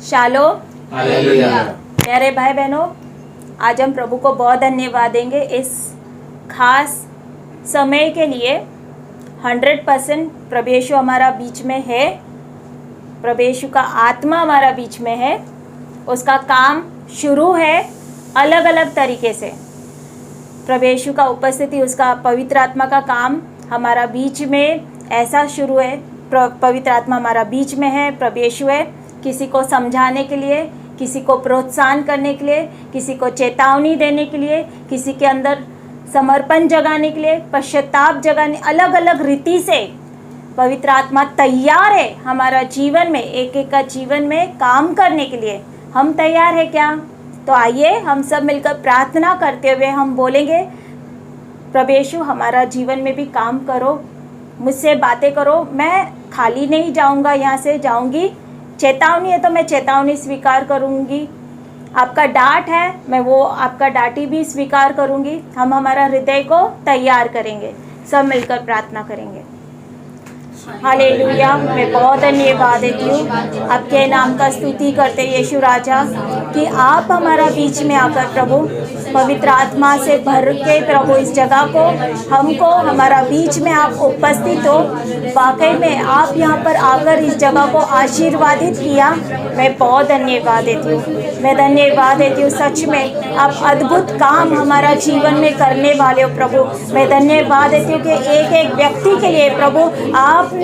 Shalom. Hallelujah. प्यारे भाई बहनों, आज हम प्रभु को बहुत धन्यवाद देंगे इस खास समय के लिए। 100% प्रभु यीशु हमारा बीच में है, प्रभु यीशु का आत्मा हमारा बीच में है, उसका काम शुरू है अलग अलग तरीके से। प्रभु यीशु का उपस्थिति, उसका पवित्र आत्मा का काम हमारा बीच में ऐसा शुरू है। पवित्र आत्मा हमारा बीच में है, प्रभु यीशु है, किसी को समझाने के लिए, किसी को प्रोत्साहन करने के लिए, किसी को चेतावनी देने के लिए, किसी के अंदर समर्पण जगाने के लिए, पश्चाताप जगाने, अलग अलग रीति से पवित्र आत्मा तैयार है हमारा जीवन में, एक एक का जीवन में काम करने के लिए। हम तैयार है क्या? तो आइए हम सब मिलकर प्रार्थना करते हुए हम बोलेंगे, प्रभु यीशु हमारा जीवन में भी काम करो, मुझसे बातें करो। मैं खाली नहीं जाऊंगा, यहाँ से जाऊंगी। चेतावनी है तो मैं चेतावनी स्वीकार करूंगी। आपका डांट है, मैं वो आपका डांटी भी स्वीकार करूंगी। हम हमारा हृदय को तैयार करेंगे, सब मिलकर प्रार्थना करेंगे। हालेलुया। मैं बहुत धन्यवाद देती हूँ, आपके नाम का स्तुति करते यीशु राजा कि आप हमारा बीच में आकर प्रभु पवित्र आत्मा से भर के प्रभु इस जगह को, हमको, हमारा बीच में आप उपस्थित हो। वाकई में आप यहाँ पर आकर इस जगह को आशीर्वादित किया। मैं बहुत धन्यवाद देती हूँ, मैं धन्यवाद देती हूँ। सच में आप अद्भुत काम हमारा जीवन में करने वाले हो प्रभु। मैं धन्यवाद देती हूँ कि एक एक व्यक्ति के लिए प्रभु आपने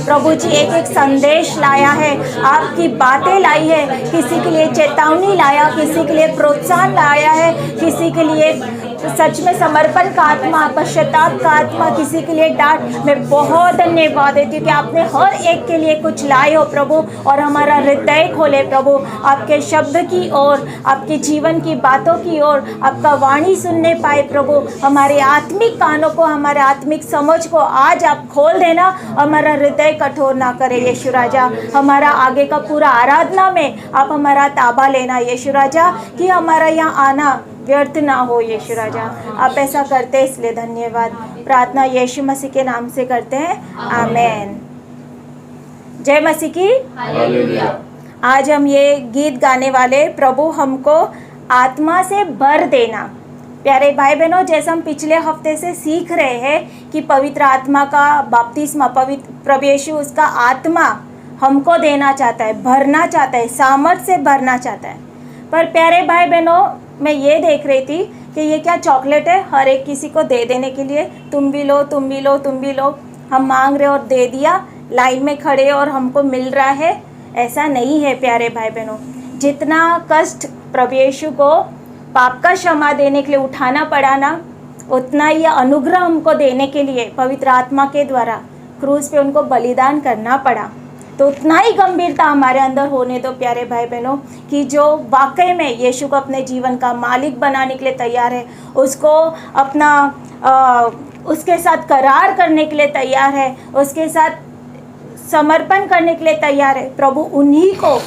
प्रभु जी एक एक संदेश लाया है, आपकी बातें लाई है। किसी के लिए चेतावनी लाया, किसी के लिए प्रोत्साहन लाया है, किसी के लिए सच में समर्पण का आत्मा, पश्चाताप का आत्मा, किसी के लिए डांट। मैं बहुत धन्यवाद देती हूँ कि आपने हर एक के लिए कुछ लाए हो प्रभु, और हमारा हृदय खोले प्रभु आपके शब्द की ओर, आपके जीवन की बातों की ओर, आपका वाणी सुनने पाए प्रभु। हमारे आत्मिक कानों को, हमारे आत्मिक समझ को आज आप खोल देना, हमारा हृदय कठोर ना करे यीशु राजा। हमारा आगे का पूरा आराधना में आप हमारा ताबा लेना यीशु राजा, कि हमारा यहाँ आना व्यर्थ ना हो यीशु राजा। आप ऐसा करते हैं, इसलिए धन्यवाद। प्रार्थना यीशु मसीह के नाम से करते हैं, आमेन। जय मसीह की। हालेलुया। आज हम ये गीत गाने वाले, प्रभु हमको आत्मा से भर देना। प्यारे भाई बहनों, जैसे हम पिछले हफ्ते से सीख रहे हैं कि पवित्र आत्मा का बपतिस्मा, पवित्र प्रभु यीशु उसका आत्मा हमको देना चाहता है, भरना चाहता है, सामर्थ से भरना चाहता है। पर प्यारे भाई बहनों, मैं ये देख रही थी कि ये क्या चॉकलेट है हर एक किसी को दे देने के लिए, तुम भी लो, तुम भी लो, तुम भी लो। हम मांग रहे और दे दिया, लाइन में खड़े और हमको मिल रहा है, ऐसा नहीं है प्यारे भाई बहनों। जितना कष्ट प्रभु यीशु को पाप का क्षमा देने के लिए उठाना पड़ा ना, उतना ही अनुग्रह हमको देने के लिए पवित्र आत्मा के द्वारा क्रूस पे उनको बलिदान करना पड़ा। तो उतना ही गंभीरता हमारे अंदर होने दो प्यारे भाई बहनों, कि जो वाकई में यीशु को अपने जीवन का मालिक बनाने के लिए तैयार है, उसको अपना उसके साथ करार करने के लिए तैयार है, उसके साथ समर्पण करने के लिए तैयार है। प्रभु उन्हीं को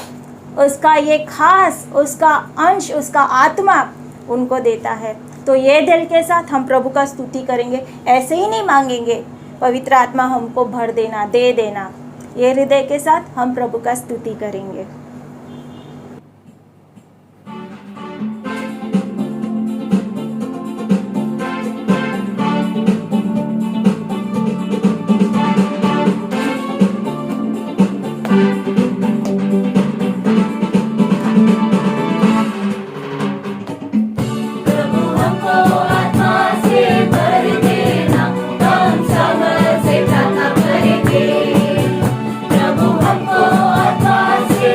उसका ये खास, उसका अंश, उसका आत्मा उनको देता है। तो ये दिल के साथ हम प्रभु का स्तुति करेंगे, ऐसे ही नहीं मांगेंगे पवित्र आत्मा हमको भर देना, दे देना। ये हृदय के साथ हम प्रभु का स्तुति करेंगे। प्रभु हमको आत्मा से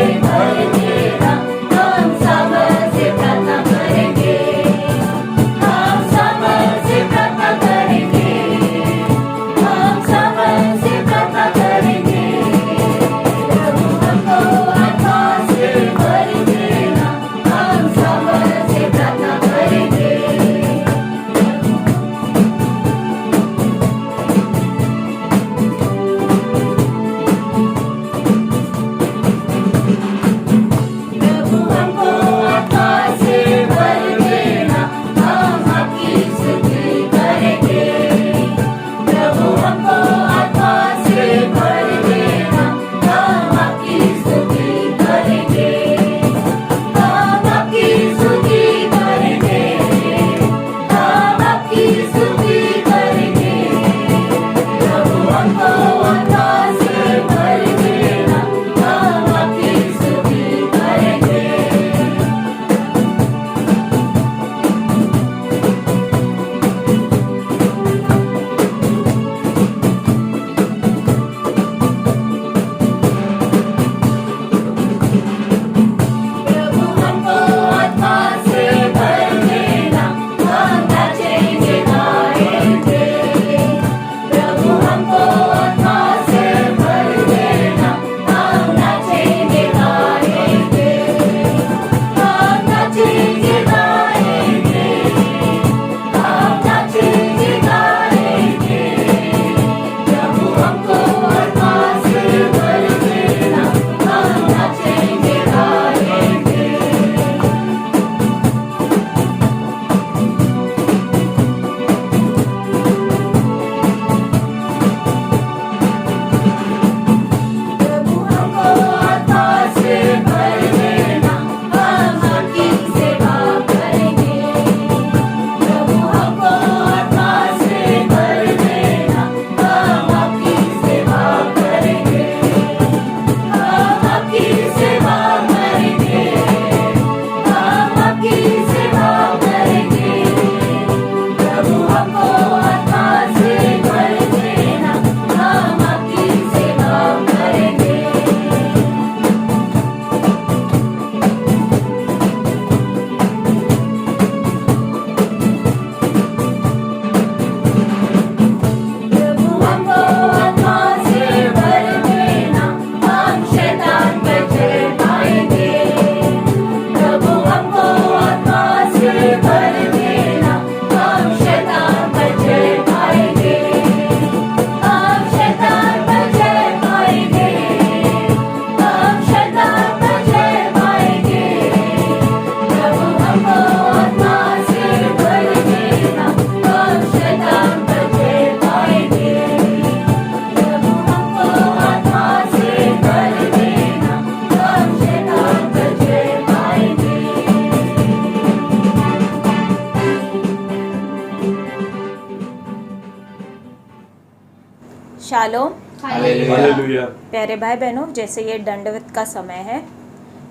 शालोम। हालेलुया। प्यारे भाई बहनों, जैसे ये दंडवत का समय है,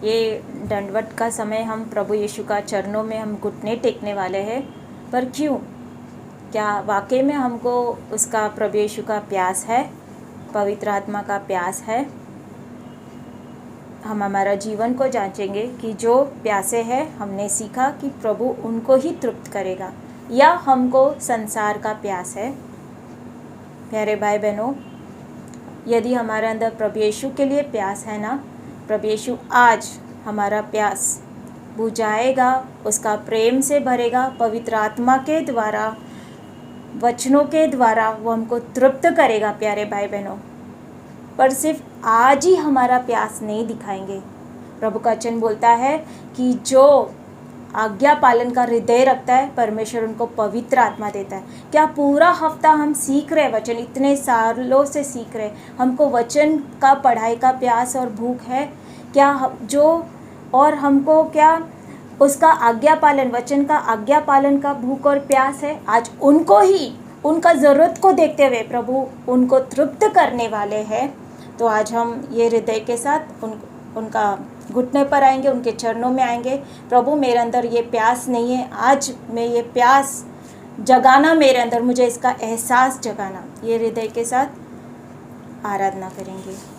ये दंडवत का समय हम प्रभु यीशु का चरणों में हम घुटने टेकने वाले हैं। पर क्यों? क्या वाकई में हमको उसका प्रभु यीशु का प्यास है, पवित्र आत्मा का प्यास है? हम हमारा जीवन को जांचेंगे कि जो प्यासे हैं, हमने सीखा कि प्रभु उनको ही तृप्त करेगा, या हमको संसार का प्यास है। प्यारे भाई बहनों, यदि हमारे अंदर प्रभु यीशु के लिए प्यास है ना, प्रभु यीशु आज हमारा प्यास बुझाएगा, उसका प्रेम से भरेगा, पवित्र आत्मा के द्वारा, वचनों के द्वारा वो हमको तृप्त करेगा। प्यारे भाई बहनों, पर सिर्फ आज ही हमारा प्यास नहीं दिखाएंगे। प्रभु का वचन बोलता है कि जो आज्ञा पालन का हृदय रखता है, परमेश्वर उनको पवित्र आत्मा देता है। क्या पूरा हफ्ता हम सीख रहे वचन, इतने सालों से सीख रहे, हमको वचन का पढ़ाई का प्यास और भूख है क्या? जो और हमको क्या उसका आज्ञा पालन, वचन का आज्ञा पालन का भूख और प्यास है? आज उनको ही, उनका ज़रूरत को देखते हुए प्रभु उनको तृप्त करने वाले हैं। तो आज हम ये हृदय के साथ उनका घुटने पर आएंगे, उनके चरणों में आएंगे। प्रभु, मेरे अंदर ये प्यास नहीं है, आज मैं ये प्यास जगाना, मेरे अंदर मुझे इसका एहसास जगाना। ये हृदय के साथ आराधना करेंगे।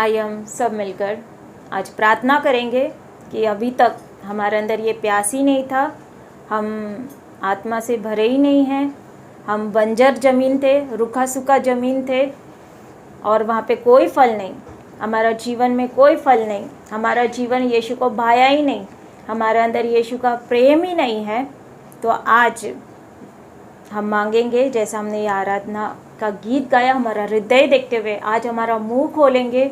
आइए हम सब मिलकर आज प्रार्थना करेंगे कि अभी तक हमारे अंदर ये प्यास ही नहीं था, हम आत्मा से भरे ही नहीं हैं, हम बंजर ज़मीन थे, रूखा सूखा ज़मीन थे और वहाँ पे कोई फल नहीं, हमारा जीवन में कोई फल नहीं, हमारा जीवन यीशु को भाया ही नहीं, हमारे अंदर यीशु का प्रेम ही नहीं है। तो आज हम मांगेंगे, जैसा हमने ये आराधना का गीत गाया, हमारा हृदय देखते हुए आज हमारा मुंह खोलेंगे,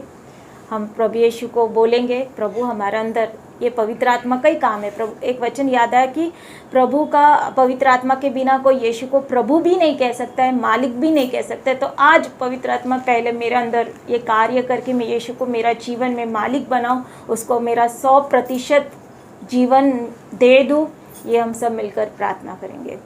हम प्रभु यीशु को बोलेंगे, प्रभु हमारे अंदर ये पवित्र आत्मा का ही काम है। प्रभु एक वचन याद आया कि प्रभु का पवित्र आत्मा के बिना कोई यीशु को प्रभु भी नहीं कह सकता है, मालिक भी नहीं कह सकता है। तो आज पवित्र आत्मा पहले मेरे अंदर ये कार्य करके मैं यीशु को मेरा जीवन में मालिक बनाऊं, उसको मेरा 100% जीवन दे दूं। ये हम सब मिलकर प्रार्थना करेंगे।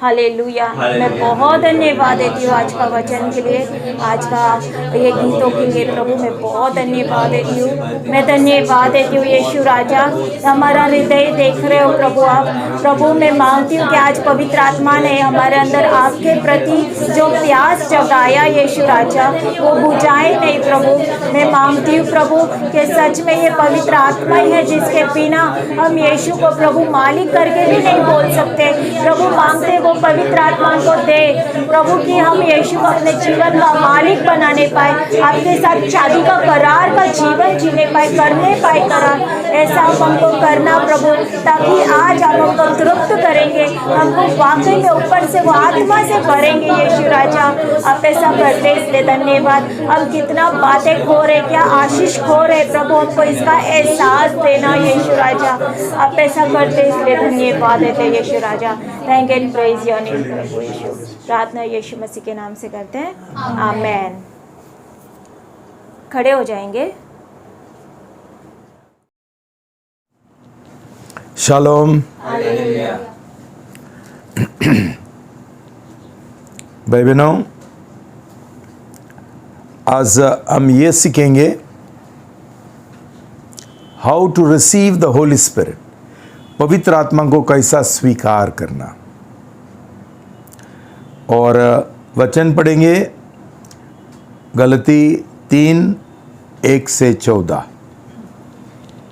हालेलुया। मैं बहुत धन्यवाद देती हूँ आज का वचन के लिए, आज का ये गीतों के लिए। प्रभु मैं बहुत धन्यवाद देती हूँ, मैं धन्यवाद देती हूँ यीशु राजा, हमारा हृदय देख रहे हो प्रभु आप। प्रभु मैं मांगती हूँ कि आज पवित्र आत्मा ने हमारे अंदर आपके प्रति जो प्यास जगाया यीशु राजा, वो बुझाए नहीं प्रभु। मैं मांगती हूँ प्रभु कि सच में ये पवित्र आत्मा ही है जिसके बिना हम यीशु को प्रभु मालिक करके भी नहीं बोल सकते। प्रभु मांगते वो पवित्र आत्मा को दे प्रभु कि हम यीशु को अपने जीवन का मालिक बनाने पाए, आपके साथ शादी का करार का जीवन जीने पाए, करने पाए करार। ऐसा हमको करना प्रभु, ताकि आज आप हमको तृप्त करेंगे, हमको वाकई में ऊपर से वो आत्मा से भरेंगे यीशु राजा। आप ऐसा करते इसलिए धन्यवाद। हम कितना बातें खो रहे, क्या आशीष खो रहे प्रभु, हमको इसका एहसास देना यीशु राजा। आप ऐसा करते इसलिए धन्यवाद देते यीशु राजा। Thank and praise your name प्रभु यीशु। प्रार्थना यीशु मसीह के नाम से करते हैं, आमेन। खड़े हो जाएंगे। शालोम। भाई बहनों, आज हम ये सीखेंगे how to receive the holy spirit, पवित्र आत्मा को कैसा स्वीकार करना। और वचन पढ़ेंगे गलती 3:1-14।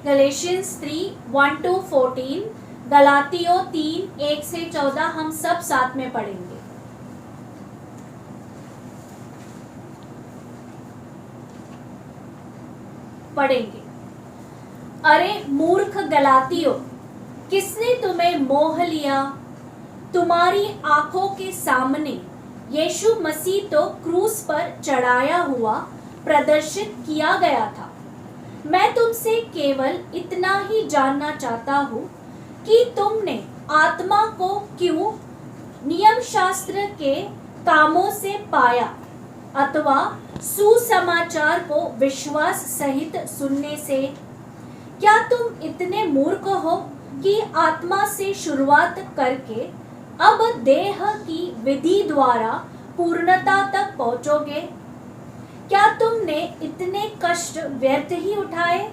गलेशियंस 3:1-14, गलातियों 3:1-14 हम सब साथ में पढ़ेंगे। अरे मूर्ख गलातियों, किसने तुम्हें मोह लिया? तुम्हारी आंखों के सामने यीशु मसीह तो क्रूस पर चढ़ाया हुआ प्रदर्शित किया गया था। मैं तुमसे केवल इतना ही जानना चाहता हूँ कि तुमने आत्मा को क्यों नियम शास्त्र के कामों से पाया अथवा सुसमाचार को विश्वास सहित सुनने से? क्या तुम इतने मूर्ख हो कि आत्मा से शुरुआत करके अब देह की विधि द्वारा पूर्णता तक पहुंचोगे? क्या तुमने इतने कष्ट व्यर्थ ही उठाए?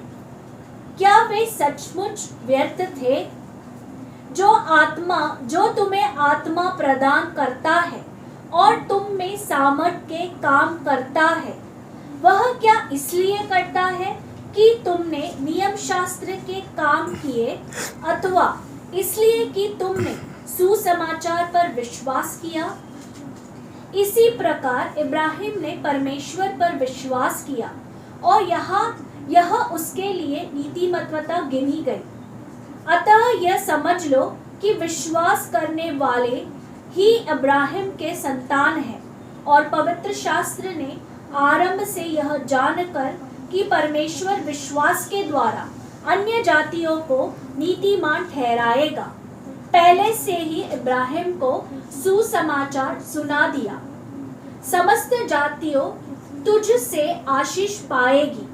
क्या वे सचमुच व्यर्थ थे? जो तुम्हें आत्मा प्रदान करता है और तुम में सामर्थ के काम करता है, वह क्या इसलिए करता है कि तुमने नियम शास्त्र के काम किए अथवा इसलिए कि तुमने सुसमाचार पर विश्वास किया? इसी प्रकार इब्राहिम ने परमेश्वर पर विश्वास किया और यह उसके लिए नीतिमत्वता गिनी गई। अतः यह समझ लो कि विश्वास करने वाले ही इब्राहिम के संतान हैं। और पवित्र शास्त्र ने आरंभ से यह जानकर कि परमेश्वर विश्वास के द्वारा अन्य जातियों को नीतिमान ठहराएगा, पहले से ही इब्राहिम को सुसमाचार सुना दिया। समस्त जातियों तुझ से आशीष पाएगी।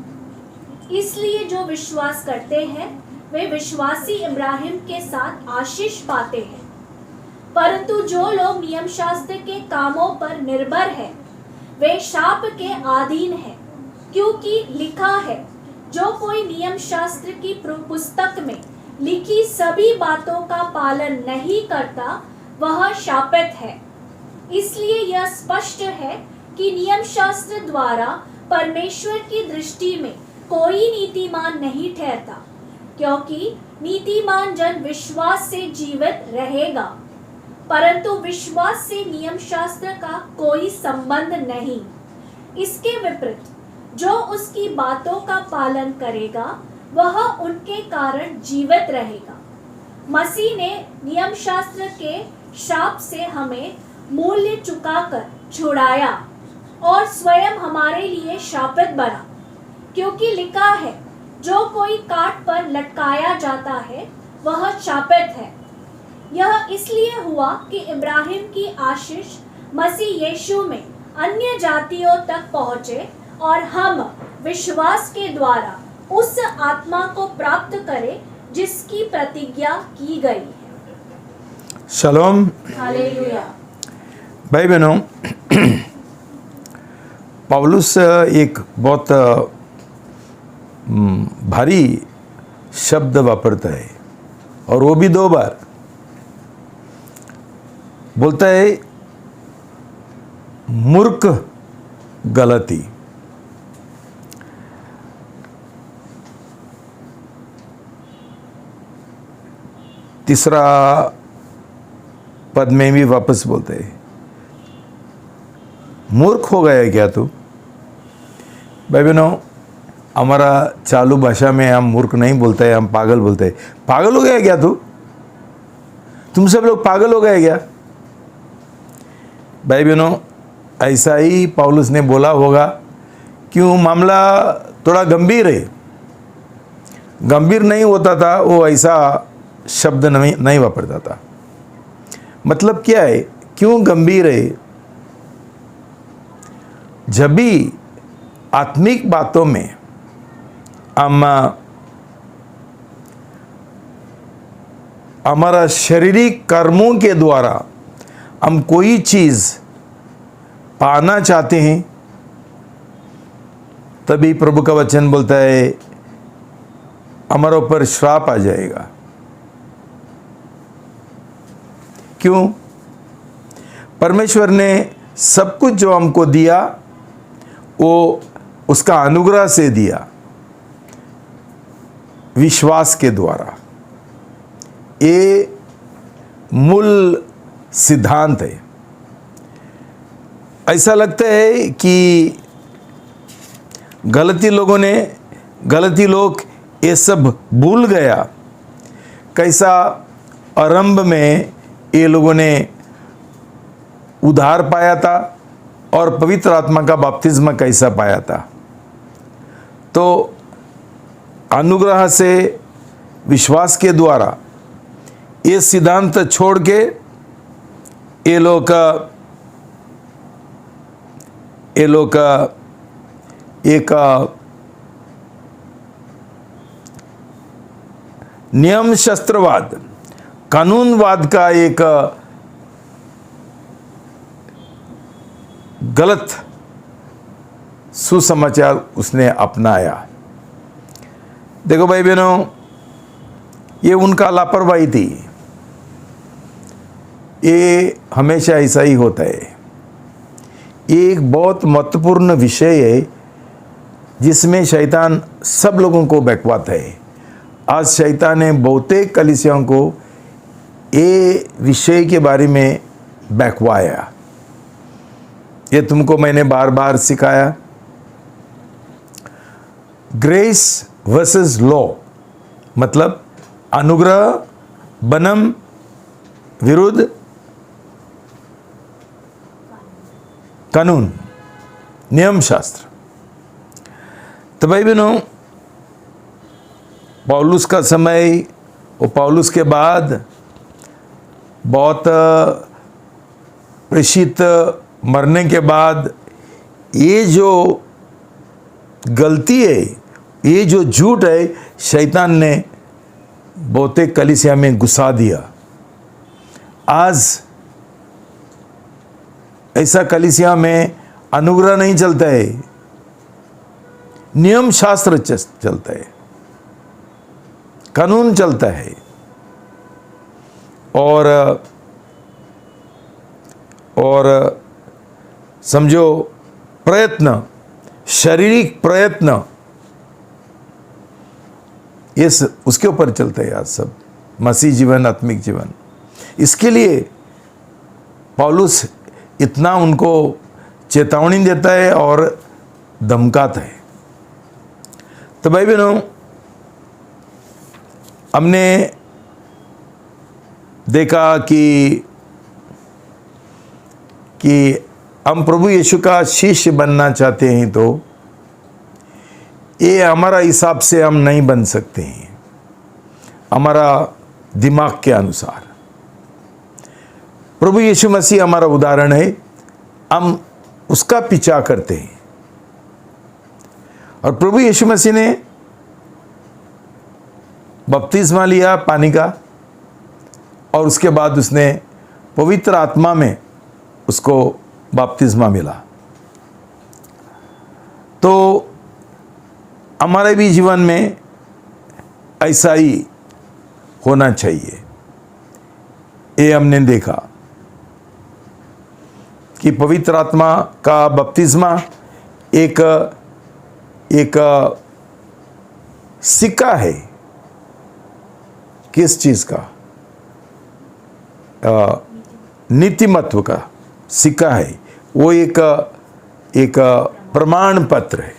इसलिए जो विश्वास करते हैं वे विश्वासी इब्राहिम के साथ आशीष पाते हैं। परंतु जो लोग नियम शास्त्र के कामों पर निर्भर हैं, वे शाप के अधीन हैं, क्योंकि लिखा है, जो कोई नियम शास्त्र की पुस्तक में लिखी सभी बातों का पालन नहीं करता वह शापित है। इसलिए यह स्पष्ट है कि नियम शास्त्र द्वारा परमेश्वर की दृष्टि में कोई नीतिमान नहीं ठहरता, क्योंकि नीतिमान जन विश्वास से जीवित रहेगा, परंतु विश्वास से नियम शास्त्र का कोई संबंध नहीं। इसके विपरीत जो उसकी बातों का पालन करेगा वह उनके कारण जीवित रहेगा। मसीह ने नियम शास्त्र के शाप से हमें मूल्य चुकाकर छुड़ाया और स्वयं हमारे लिए शापित बना, क्योंकि लिखा है, जो कोई काट पर लटकाया जाता है वह शापित है। यह इसलिए हुआ कि इब्राहिम की आशीष मसीह यीशु में अन्य जातियों तक पहुँचे और हम विश्वास के द्वारा उस आत्मा को प्राप्त करें जिसकी प्रतिज्ञा की गई है। शलोम। हालेलुया। भाई बहनों, पौलुस एक बहुत भारी शब्द वापरता है, और वो भी 2 बार बोलता है, मूर्ख गलती। तीसरा पद में भी वापस बोलते हैं, मूर्ख हो गया क्या तू। भाई बहनों, हमारा चालू भाषा में हम मूर्ख नहीं बोलते हैं, हम पागल बोलते हैं। पागल हो गया क्या तू, तुम सब लोग पागल हो गए क्या। भाई बहनों, ऐसा ही पौलुस ने बोला होगा, क्यों मामला थोड़ा गंभीर है। गंभीर नहीं होता था वो ऐसा शब्द नहीं वापरता था। मतलब क्या है, क्यों गंभीर है। जब भी आत्मिक बातों में हम हमारा शारीरिक कर्मों के द्वारा हम कोई चीज पाना चाहते हैं, तभी प्रभु का वचन बोलता है हमारे ऊपर श्राप आ जाएगा। क्यों। परमेश्वर ने सब कुछ जो हमको दिया वो उसका अनुग्रह से दिया, विश्वास के द्वारा। ये मूल सिद्धांत है। ऐसा लगता है कि गलती लोग ये सब भूल गया। कैसा आरंभ में ये लोगों ने उद्धार पाया था और पवित्र आत्मा का बपतिस्मा कैसा पाया था। तो अनुग्रह से विश्वास के द्वारा ये सिद्धांत छोड़ के ये लोग एक नियम शास्त्रवाद, कानूनवाद का एक गलत सुसमाचार उसने अपनाया। देखो भाई बहनों, ये उनका लापरवाही थी। ये हमेशा ऐसा ही होता है। ये एक बहुत महत्वपूर्ण विषय है जिसमें शैतान सब लोगों को बहकाता है। आज शैतान ने बहुतेक कलीसियाओं को ये विषय के बारे में बहकाया। ये तुमको मैंने बार बार सिखाया। ग्रेस वर्सेस लॉ, मतलब अनुग्रह बनम विरुद्ध कानून, नियम शास्त्र। तो भाई बहनों, पौलुस का समय और पौलुस के बाद बहुत प्रेषित मरने के बाद ये जो गलती है, ये जो झूठ है, शैतान ने बहुतेक कलीसिया में घुसा दिया। आज ऐसा कलीसिया में अनुग्रह नहीं चलता है, नियम शास्त्र चलता है, कानून चलता है। और समझो प्रयत्न शारीरिक प्रयत्न, ये उसके ऊपर चलता है आज सब, मसीह जीवन, आत्मिक जीवन। इसके लिए पौलुस इतना उनको चेतावनी देता है और धमकाता है। तो भाई बहनों, हमने देखा कि हम प्रभु यीशु का शिष्य बनना चाहते हैं, तो ये हमारा हिसाब से हम नहीं बन सकते हैं, हमारा दिमाग के अनुसार। प्रभु यीशु मसीह हमारा उदाहरण है, हम उसका पीछा करते हैं। और प्रभु यीशु मसीह ने बपतिस्मा लिया पानी का, और उसके बाद उसने पवित्र आत्मा में उसको बपतिस्मा मिला। तो हमारे भी जीवन में ऐसा ही होना चाहिए। ये हमने देखा कि पवित्र आत्मा का बपतिस्मा एक सिक्का है। किस चीज का? नीतिमत्व का सिक्का है। वो एक प्रमाण पत्र है।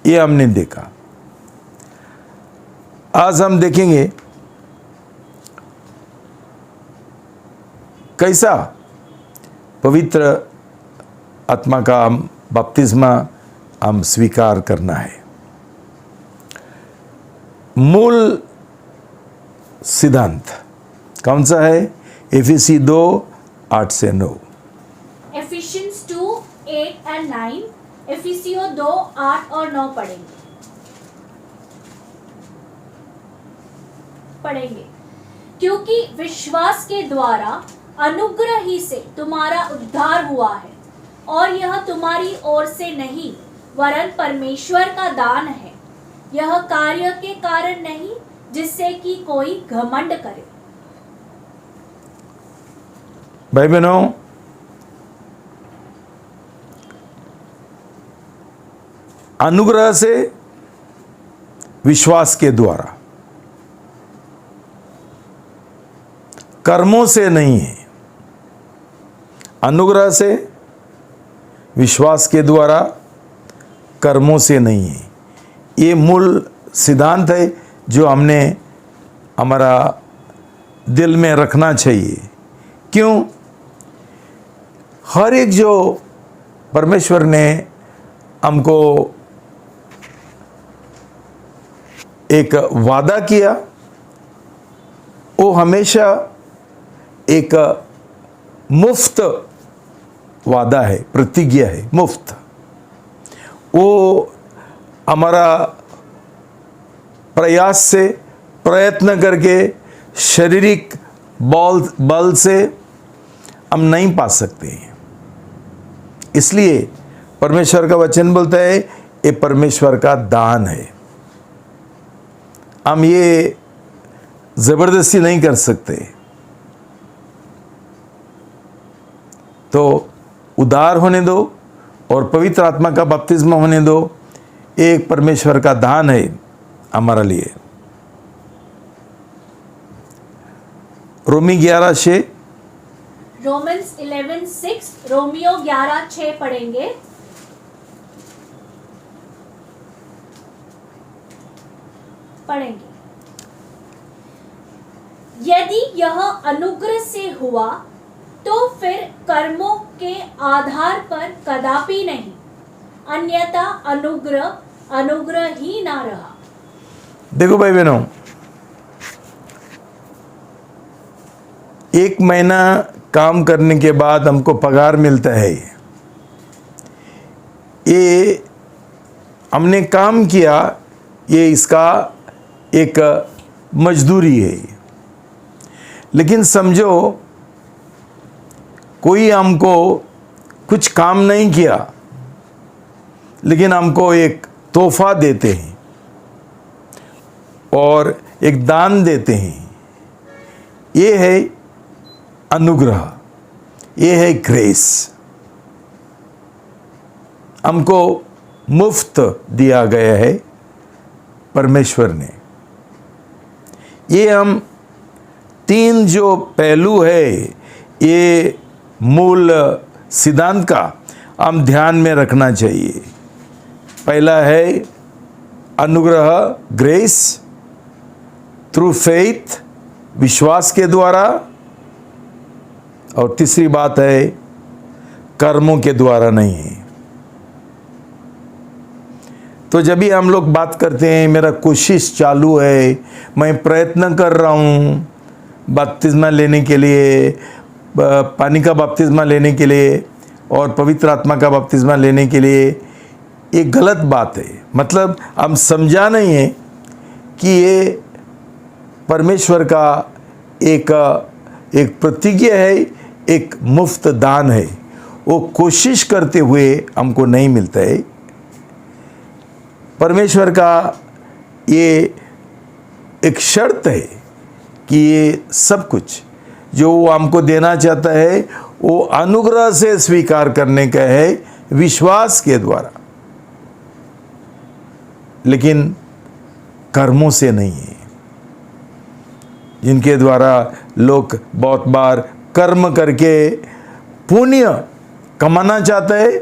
ये हमने देखा। आज हम देखेंगे कैसा पवित्र आत्मा का बपतिस्मा हम स्वीकार करना है। मूल सिद्धांत कौन सा है? एफिसी 2:8 से 9। एफिशियंस 2:8 और 9, एफिसियों 2:8 और 9 पढ़ेंगे। क्योंकि विश्वास के द्वारा अनुग्रह ही से तुम्हारा उद्धार हुआ है, और यह तुम्हारी ओर से नहीं वरन परमेश्वर का दान है। यह कार्य के कारण नहीं, जिससे कि कोई घमंड करे। भाई बहनों, अनुग्रह से, विश्वास के द्वारा, कर्मों से नहीं है। अनुग्रह से, विश्वास के द्वारा, कर्मों से नहीं है। ये मूल सिद्धांत है जो हमने हमारा दिल में रखना चाहिए। क्यों? हर एक जो परमेश्वर ने हमको एक वादा किया, वो हमेशा एक मुफ्त वादा है, प्रतिज्ञा है, मुफ्त। वो हमारा प्रयास से, प्रयत्न करके, शारीरिक बल से हम नहीं पा सकते हैं। इसलिए परमेश्वर का वचन बोलता है ये परमेश्वर का दान है। हम ये जबरदस्ती नहीं कर सकते। तो उद्धार होने दो और पवित्र आत्मा का बपतिस्मा होने दो। एक परमेश्वर का दान है हमारा लिए। रोमी 11:6, रोमन्स 11:6, रोमियो 11:6 पढ़ेंगे। यदि यह अनुग्रह से हुआ तो फिर कर्मों के आधार पर कदापि नहीं, अन्यथा अनुग्रह ही ना रहा। देखो भाई बहनों, एक महीना काम करने के बाद हमको पगार मिलता है। ये हमने काम किया, ये इसका एक मजदूरी है। लेकिन समझो कोई हमको कुछ काम नहीं किया, लेकिन हमको एक तोहफा देते हैं और एक दान देते हैं। ये है अनुग्रह, ये है ग्रेस। हमको मुफ्त दिया गया है परमेश्वर ने। ये हम 3 जो पहलू है, ये मूल सिद्धांत का हम ध्यान में रखना चाहिए। पहला है अनुग्रह, ग्रेस, थ्रू फेथ, विश्वास के द्वारा, और तीसरी बात है कर्मों के द्वारा नहीं है। तो जब भी हम लोग बात करते हैं मेरा कोशिश चालू है, मैं प्रयत्न कर रहा हूँ बपतिस्मा लेने के लिए, पानी का बपतिस्मा लेने के लिए और पवित्र आत्मा का बपतिस्मा लेने के लिए, ये गलत बात है। मतलब हम समझा नहीं है कि ये परमेश्वर का एक प्रतिज्ञा है, एक मुफ्त दान है। वो कोशिश करते हुए हमको नहीं मिलता है। परमेश्वर का ये एक शर्त है कि ये सब कुछ जो वो हमको देना चाहता है वो अनुग्रह से स्वीकार करने का है, विश्वास के द्वारा, लेकिन कर्मों से नहीं है, जिनके द्वारा लोग बहुत बार कर्म करके पुण्य कमाना चाहते हैं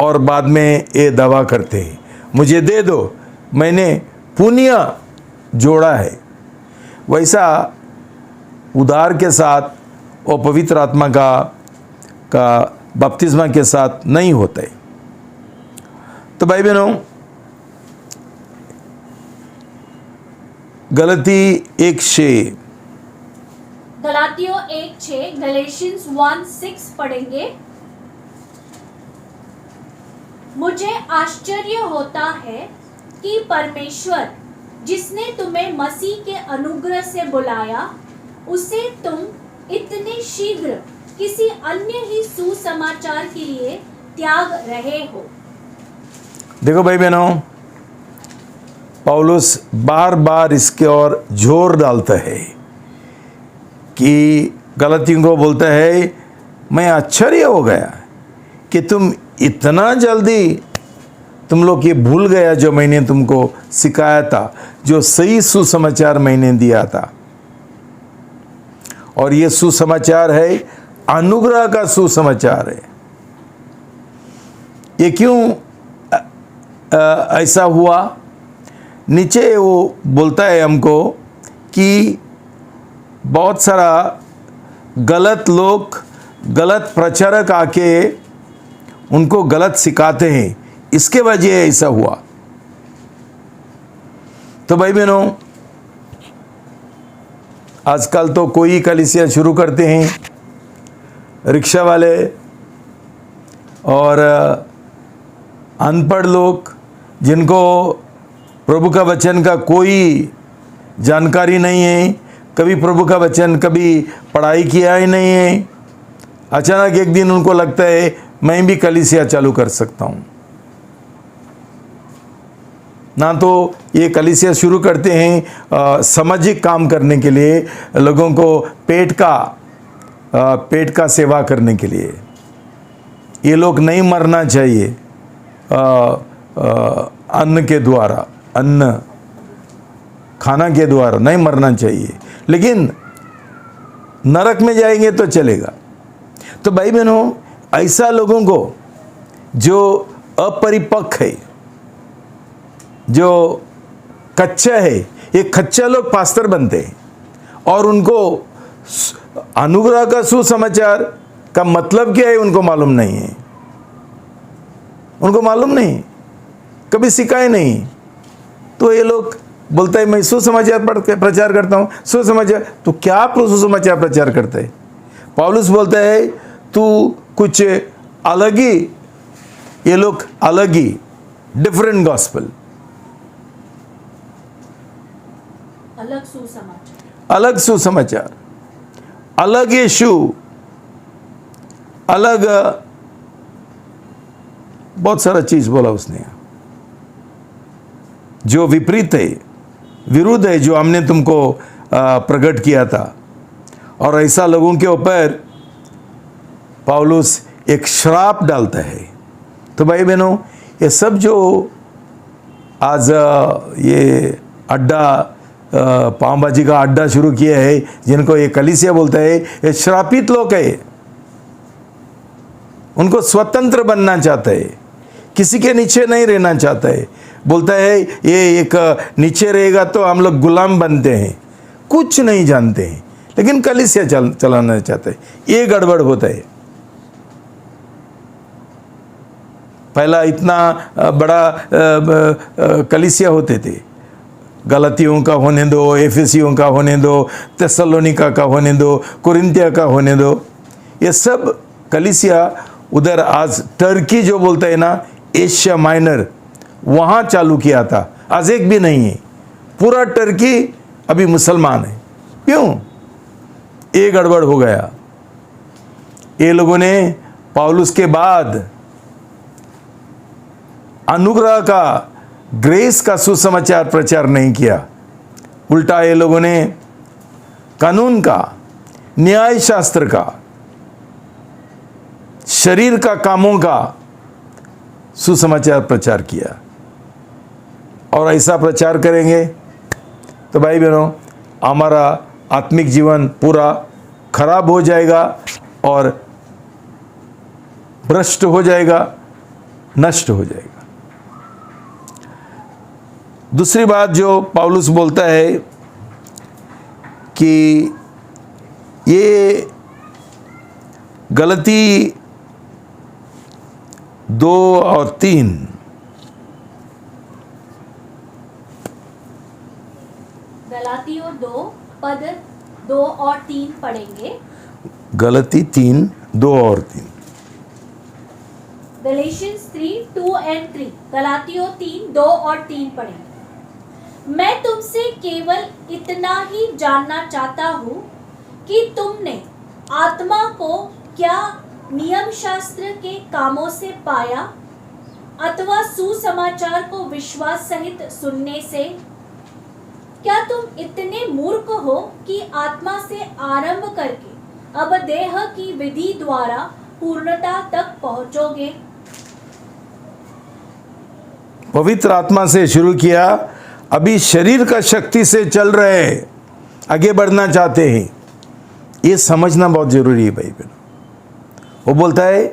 और बाद में ये दावा करते हैं मुझे दे दो, मैंने पुण्य जोड़ा है। वैसा उद्धार के साथ और पवित्र आत्मा का बपतिस्मा के साथ नहीं होता है। तो भाई बहनों, गलती 1:6, गलातियों 1:6, गलेशियंस 1:6 पढ़ेंगे। मुझे आश्चर्य होता है कि परमेश्वर जिसने तुम्हें मसीह के अनुग्रह से बुलाया, उसे तुम इतने शीघ्र किसी अन्य ही सुसमाचार के लिए त्याग रहे हो। देखो भाई बहनों, पौलुस बार बार इसके ओर जोर डालता है कि गलतियों को बोलता है मैं आश्चर्य हो गया कि तुम इतना जल्दी तुम लोग ये भूल गया जो मैंने तुमको सिखाया था, जो सही सुसमाचार मैंने दिया था। और ये सुसमाचार है अनुग्रह का सुसमाचार है। ये क्यों ऐसा हुआ? नीचे वो बोलता है हमको कि बहुत सारा गलत लोग, गलत प्रचारक आके उनको गलत सिखाते हैं, इसके वजह ऐसा हुआ। तो भाई बहनों, आजकल तो कोई कलीसिया शुरू करते हैं, रिक्शा वाले और अनपढ़ लोग जिनको प्रभु का वचन का कोई जानकारी नहीं है, कभी प्रभु का वचन कभी पढ़ाई किया ही नहीं है, अचानक एक दिन उनको लगता है मैं भी कलीसिया चालू कर सकता हूँ। ना तो ये कलीसिया शुरू करते हैं सामाजिक काम करने के लिए, लोगों को पेट का सेवा करने के लिए। ये लोग नहीं मरना चाहिए अन्न के द्वारा, अन्न खाना के द्वारा नहीं मरना चाहिए, लेकिन नरक में जाएंगे तो चलेगा। तो भाई बहनों, ऐसा लोगों को जो अपरिपक्व है, जो कच्चा है, ये कच्चा लोग पास्टर बनते हैं और उनको अनुग्रह का सुसमाचार का मतलब क्या है उनको मालूम नहीं है। उनको मालूम नहीं, कभी सिखाए नहीं। तो ये लोग बोलता है मैं सुसमाचार प्रचार करता हूँ। सुसमाचार तो क्या सुसमाचार प्रचार करता है? पौलुस बोलता है तू कुछ अलग ही, ये लोग अलग ही, डिफरेंट गॉस्पेल, अलग सुसमाचार, अलग सुसमाचार, अलग यीशु, अलग बहुत सारा चीज बोला उसने जो विपरीत है, विरुद्ध है जो हमने तुमको प्रकट किया था। और ऐसा लोगों के ऊपर पौलुस एक श्राप डालता है। तो भाई बहनों, ये सब जो आज ये अड्डा पावभाजी का अड्डा शुरू किया है, जिनको ये कलीसिया बोलता है, ये श्रापित लोग है। उनको स्वतंत्र बनना चाहता है, किसी के नीचे नहीं रहना चाहता है। बोलता है ये एक नीचे रहेगा तो हम लोग गुलाम बनते हैं, कुछ नहीं जानते हैं, लेकिन कलीसिया चलाना चाहते हैं। ये गड़बड़ होता है। पहला इतना बड़ा कलीसिया होते थे, गलतियों का होने दो, एफेसियों का होने दो, तेसलोनिका का होने दो, कुरिन्थिया का होने दो, ये सब कलीसिया उधर आज टर्की जो बोलते हैं ना, एशिया माइनर, वहाँ चालू किया था। आज एक भी नहीं है, पूरा टर्की अभी मुसलमान है। क्यों? ये गड़बड़ हो गया। ये लोगों ने पौलुस के बाद अनुग्रह का, ग्रेस का सुसमाचार प्रचार नहीं किया। उल्टा ये लोगों ने कानून का, न्याय शास्त्र का, शरीर का कामों का सुसमाचार प्रचार किया। और ऐसा प्रचार करेंगे तो भाई बहनों, हमारा आत्मिक जीवन पूरा खराब हो जाएगा और भ्रष्ट हो जाएगा, नष्ट हो जाएगा। दूसरी बात जो पौलुस बोलता है कि ये गलती 2 और 3, गलातियों 2 पद 2 और 3 पढ़ेंगे। गलती 3, 2 और 3। गलेशियंस 3, 2 and 3, गलातियों 3, 2 और 3 पढ़ेंगे। मैं तुमसे केवल इतना ही जानना चाहता हूँ कि तुमने आत्मा को क्या नियम शास्त्र के कामों से पाया अथवा सुसमाचार को विश्वास सहित सुनने से? क्या तुम इतने मूर्ख हो कि आत्मा से आरंभ करके अब देह की विधि द्वारा पूर्णता तक पहुंचोगे? पवित्र आत्मा से शुरू किया, अभी शरीर का शक्ति से चल रहे, आगे बढ़ना चाहते हैं। ये समझना बहुत जरूरी है भाई बहनों। वो बोलता है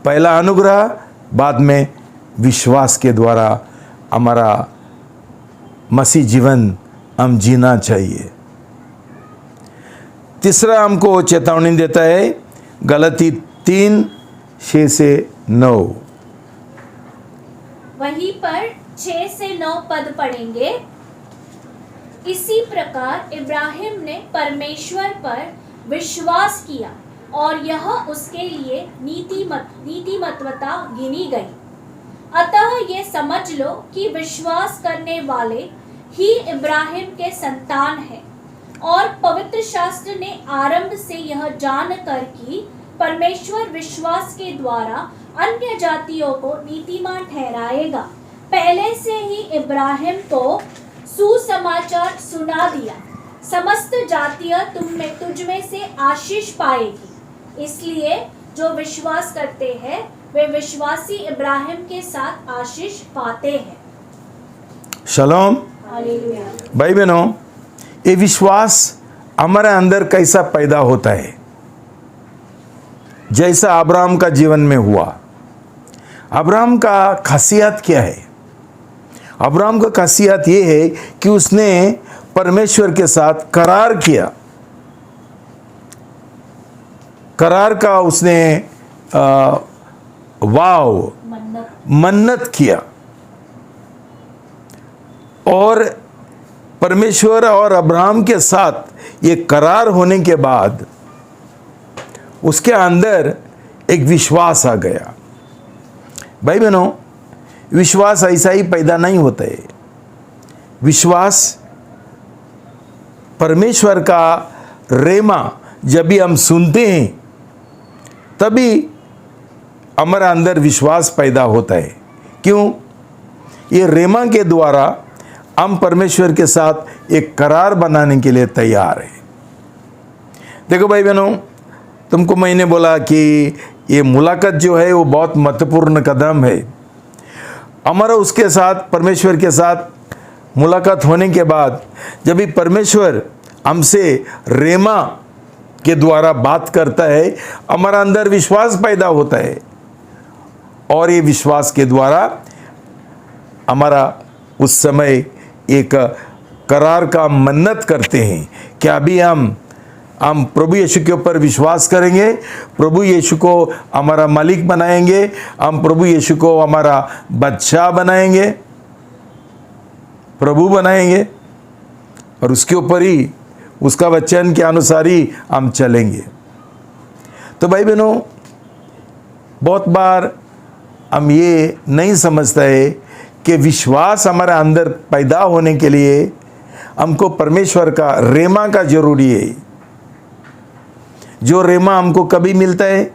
पहला अनुग्रह, बाद में विश्वास के द्वारा हमारा मसीह जीवन हम जीना चाहिए। तीसरा हमको चेतावनी देता है, गलती 3, 6 से 9। वहीं पर 6 से 9 पद पढ़ेंगे। इसी प्रकार इब्राहिम ने परमेश्वर पर विश्वास किया और यह उसके लिए नीतिमत्वता गिनी गई। अतः ये समझ लो कि विश्वास करने वाले ही इब्राहिम के संतान हैं। और पवित्र शास्त्र ने आरंभ से यह जानकर कि परमेश्वर विश्वास के द्वारा अन्य जातियों को नीतिमान ठहराएगा, पहले से ही इब्राहिम को सुसमाचार सुना दिया। समस्त जातियां तुझ में से आशीष पाएगी। इसलिए जो विश्वास करते हैं वे विश्वासी इब्राहिम के साथ आशीष पाते हैं। शलोम। हालेलुया। भाई बहनों, ये विश्वास हमारे अंदर कैसा पैदा होता है? जैसा अब्राहम का जीवन में हुआ। अब्राहम का खासियत क्या है? अब्राहम का खासियत ये है कि उसने परमेश्वर के साथ करार किया। करार का उसने मन्नत किया और परमेश्वर और अब्राहम के साथ ये करार होने के बाद उसके अंदर एक विश्वास आ गया। भाई बहनों, विश्वास ऐसा ही पैदा नहीं होता है। विश्वास परमेश्वर का रेमा जब भी हम सुनते हैं तभी हमारे अंदर विश्वास पैदा होता है। क्यों? ये रेमा के द्वारा हम परमेश्वर के साथ एक करार बनाने के लिए तैयार है। देखो भाई बहनों, तुमको मैंने बोला कि ये मुलाकात जो है वो बहुत महत्वपूर्ण कदम है। हमारा उसके साथ, परमेश्वर के साथ मुलाकात होने के बाद जब भी परमेश्वर हमसे रेमा के द्वारा बात करता है, हमारा अंदर विश्वास पैदा होता है और ये विश्वास के द्वारा हमारा उस समय एक करार का मन्नत करते हैं कि अभी हम प्रभु यीशु के ऊपर विश्वास करेंगे, प्रभु यीशु को हमारा मालिक बनाएंगे, हम प्रभु यीशु को हमारा बादशाह बनाएंगे, प्रभु बनाएंगे और उसके ऊपर ही, उसका वचन के अनुसार ही हम चलेंगे। तो भाई बहनों, बहुत बार हम ये नहीं समझते है कि विश्वास हमारे अंदर पैदा होने के लिए हमको परमेश्वर का रेमा का जरूरी है। जो रेमा हमको कभी मिलता है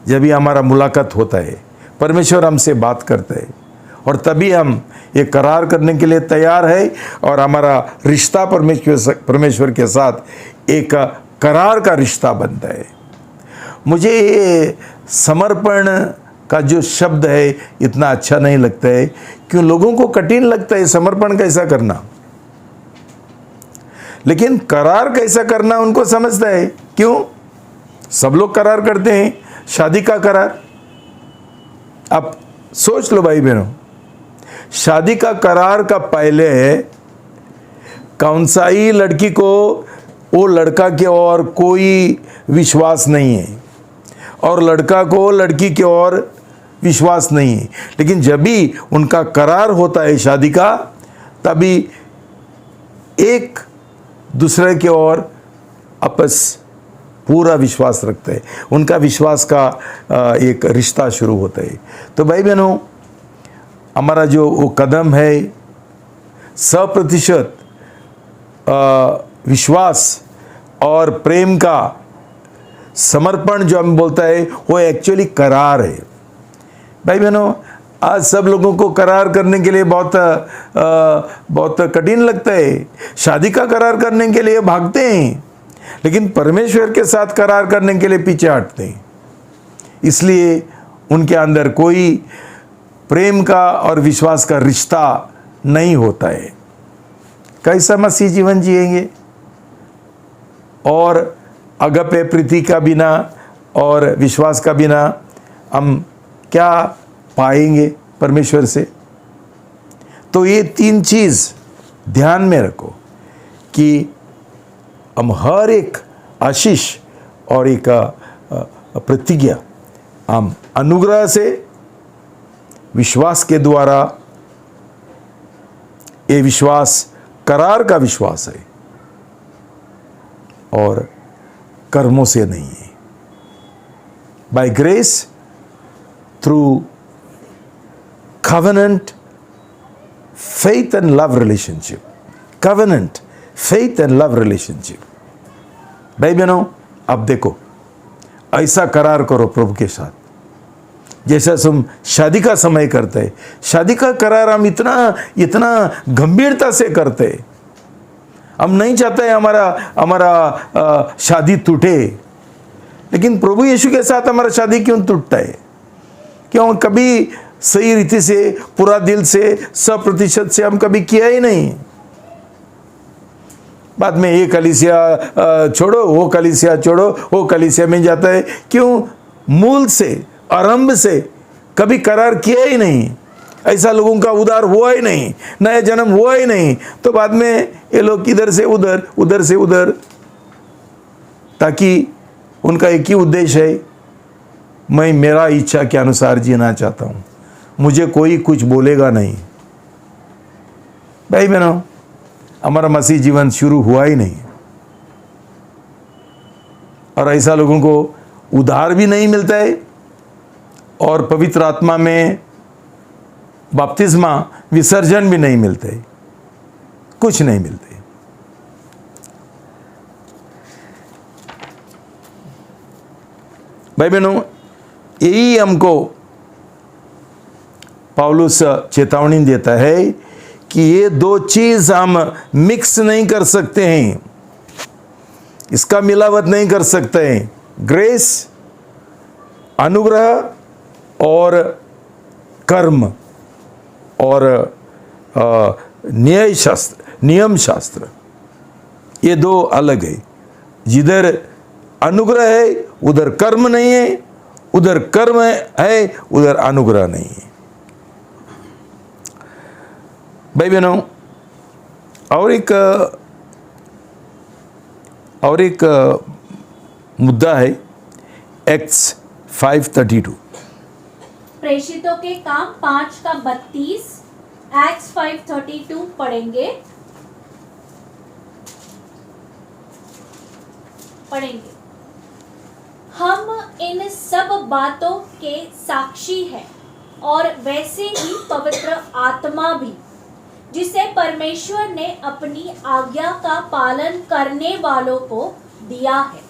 जब भी हमारा मुलाकात होता है, परमेश्वर हमसे बात करता है और तभी हम ये करार करने के लिए तैयार है और हमारा रिश्ता परमेश्वर के साथ एक करार का रिश्ता बनता है। मुझे ये समर्पण का जो शब्द है इतना अच्छा नहीं लगता है, क्यों लोगों को कठिन लगता है समर्पण कैसा करना, लेकिन करार कैसा करना उनको समझता है। क्यों? सब लोग करार करते हैं, शादी का करार। अब सोच लो भाई बहनों, शादी का करार का पहले कौन सा ही लड़की को वो लड़का के और कोई विश्वास नहीं है और लड़का को लड़की के और विश्वास नहीं है, लेकिन जब भी उनका करार होता है शादी का, तभी एक दूसरे के ओर आपस पूरा विश्वास रखते हैं, उनका विश्वास का एक रिश्ता शुरू होता है। तो भाई बहनों, हमारा जो वो कदम है 100% विश्वास और प्रेम का समर्पण जो हम बोलता है, वो एक्चुअली करार है। भाई बहनों, आज सब लोगों को करार करने के लिए बहुत कठिन लगता है। शादी का करार करने के लिए भागते हैं, लेकिन परमेश्वर के साथ करार करने के लिए पीछे हटते हैं। इसलिए उनके अंदर कोई प्रेम का और विश्वास का रिश्ता नहीं होता है। कैसा मसीह जीवन जिएंगे? और अगपे प्रीति का बिना और विश्वास का बिना हम क्या पाएंगे परमेश्वर से? तो ये 3 चीज़ ध्यान में रखो कि हम हर एक आशीष और एक प्रतिज्ञा हम अनुग्रह से, विश्वास के द्वारा, ये विश्वास करार का विश्वास है और कर्मों से नहीं है। By grace through covenant, faith and love relationship. Covenant, faith and love relationship. भाई बहनों, अब देखो, ऐसा करार करो प्रभु के साथ जैसा तुम शादी का समय करते हैं। शादी का करार हम इतना गंभीरता से करते हैं। हम नहीं चाहते हमारा शादी टूटे, लेकिन प्रभु यीशु के साथ हमारा शादी क्यों टूटता है? क्यों? कभी सही रीति से, पूरा दिल से, 100% से हम कभी किया ही नहीं। बाद में ये कलीसिया छोड़ो, वो कलीसिया छोड़ो, वो कलीसिया में जाता है। क्यों? मूल से, आरंभ से कभी करार किया ही नहीं। ऐसा लोगों का उद्धार हुआ ही नहीं, नया जन्म हुआ ही नहीं। तो बाद में ये लोग इधर से उधर, उधर से उधर, ताकि उनका एक ही उद्देश्य है, मैं मेरा इच्छा के अनुसार जीना चाहता हूँ, मुझे कोई कुछ बोलेगा नहीं। भाई बहनों, हमारा मसीह जीवन शुरू हुआ ही नहीं और ऐसा लोगों को उद्धार भी नहीं मिलता है और पवित्र आत्मा में बपतिस्मा, विसर्जन भी नहीं मिलते, कुछ नहीं मिलते। भाई बहनों, यही हमको पौलुस चेतावनी देता है कि ये 2 चीज हम मिक्स नहीं कर सकते हैं, इसका मिलावट नहीं कर सकते हैं। ग्रेस, अनुग्रह और कर्म, और नियम शास्त्र, ये दो अलग है। जिधर अनुग्रह है उधर कर्म नहीं है, उधर कर्म है उधर अनुग्रह नहीं है। भाई बहनों, और एक मुद्दा है एक्ट्स 5:32। प्रेषितों के काम 5:32 एक्ट्स 5:32 पढ़ेंगे। हम इन सब बातों के साक्षी हैं और वैसे ही पवित्र आत्मा भी, जिसे परमेश्वर ने अपनी आज्ञा का पालन करने वालों को दिया है।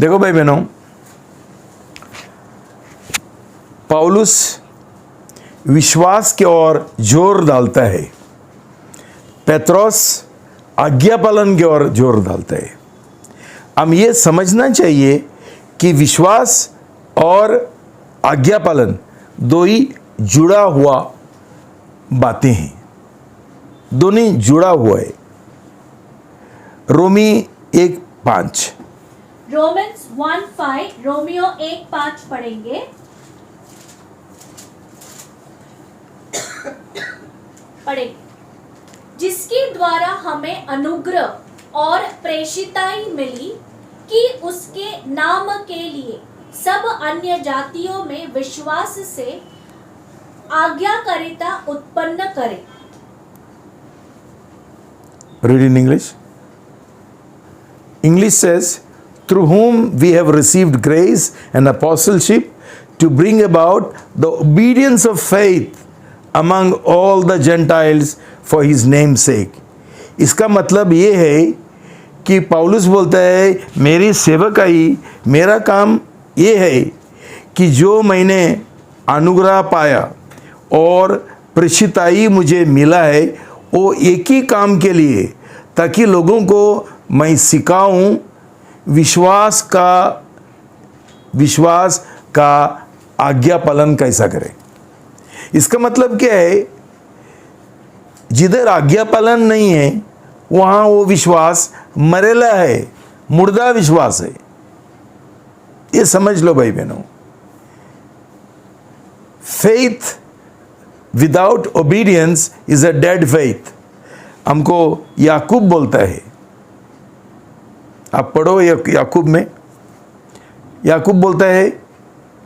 देखो भाई बहनों, पौलुस विश्वास की ओर जोर डालता है, पेत्रोस आज्ञा पालन की ओर जोर डालता है। हम ये समझना चाहिए कि विश्वास और आज्ञा पालन दो ही जुड़ा हुआ बातें हैं, दोनों जुड़ा हुआ है। रोमी 1:5। रोमन्स 1:5, रोमियो 1:5 पढ़ेंगे। जिसके द्वारा हमें अनुग्रह और प्रेषिताई मिली कि उसके नाम के लिए सब अन्य जातियों में विश्वास से आज्ञाकारिता उत्पन्न करे। Read in English. English says, through whom we have received grace and apostleship to bring about the obedience of faith among all the Gentiles for his name's sake. इसका मतलब ये है कि पौलुस बोलता है, मेरी सेवकाई, मेरा काम ये है कि जो मैंने अनुग्रह पाया और प्रेषिताई मुझे मिला है, वो एक ही काम के लिए, ताकि लोगों को मैं सिखाऊं विश्वास का आज्ञा पालन कैसा करें। इसका मतलब क्या है, जिधर आज्ञा पालन नहीं है वहाँ वो विश्वास मरेला है, मुर्दा विश्वास है। ये समझ लो भाई बहनों। Faith without obedience is a dead faith, हमको याकूब बोलता है। आप पढ़ो याकूब में, याकूब बोलता है,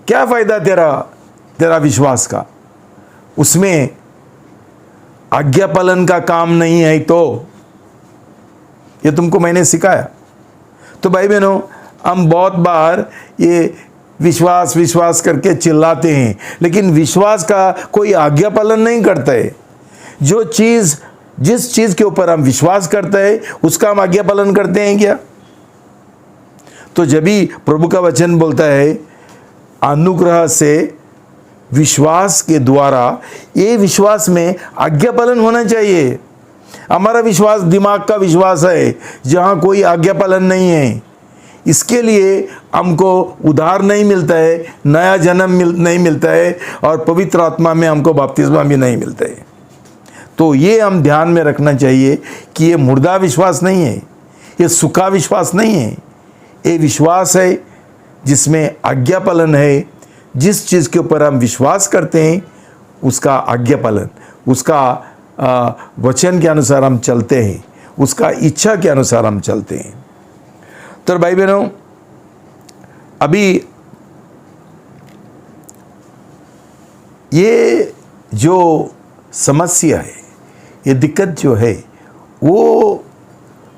क्या फायदा तेरा विश्वास का, उसमें आज्ञा पालन का काम नहीं है। तो ये तुमको मैंने सिखाया। तो भाई बहनों, हम बहुत बार ये विश्वास करके चिल्लाते हैं, लेकिन विश्वास का कोई आज्ञा पालन नहीं करता है। जिस चीज के ऊपर हम विश्वास करते हैं उसका हम आज्ञा पालन करते हैं क्या? तो जब भी प्रभु का वचन बोलता है अनुग्रह से विश्वास के द्वारा, ये विश्वास में आज्ञा पालन होना चाहिए। हमारा विश्वास दिमाग का विश्वास है जहाँ कोई आज्ञा पालन नहीं है। इसके लिए हमको उद्धार नहीं मिलता है, नया जन्म नहीं मिलता है, और पवित्र आत्मा में हमको बपतिस्मा भी नहीं मिलता है। तो ये हम ध्यान में रखना चाहिए कि ये मुर्दा विश्वास नहीं है, ये सूखा विश्वास नहीं है। ये विश्वास है जिसमें आज्ञा पालन है। जिस चीज़ के ऊपर हम विश्वास करते हैं उसका आज्ञा पालन, उसका वचन के अनुसार हम चलते हैं, उसका इच्छा के अनुसार हम चलते हैं। तो भाई बहनों, अभी ये जो समस्या है, ये दिक्कत जो है, वो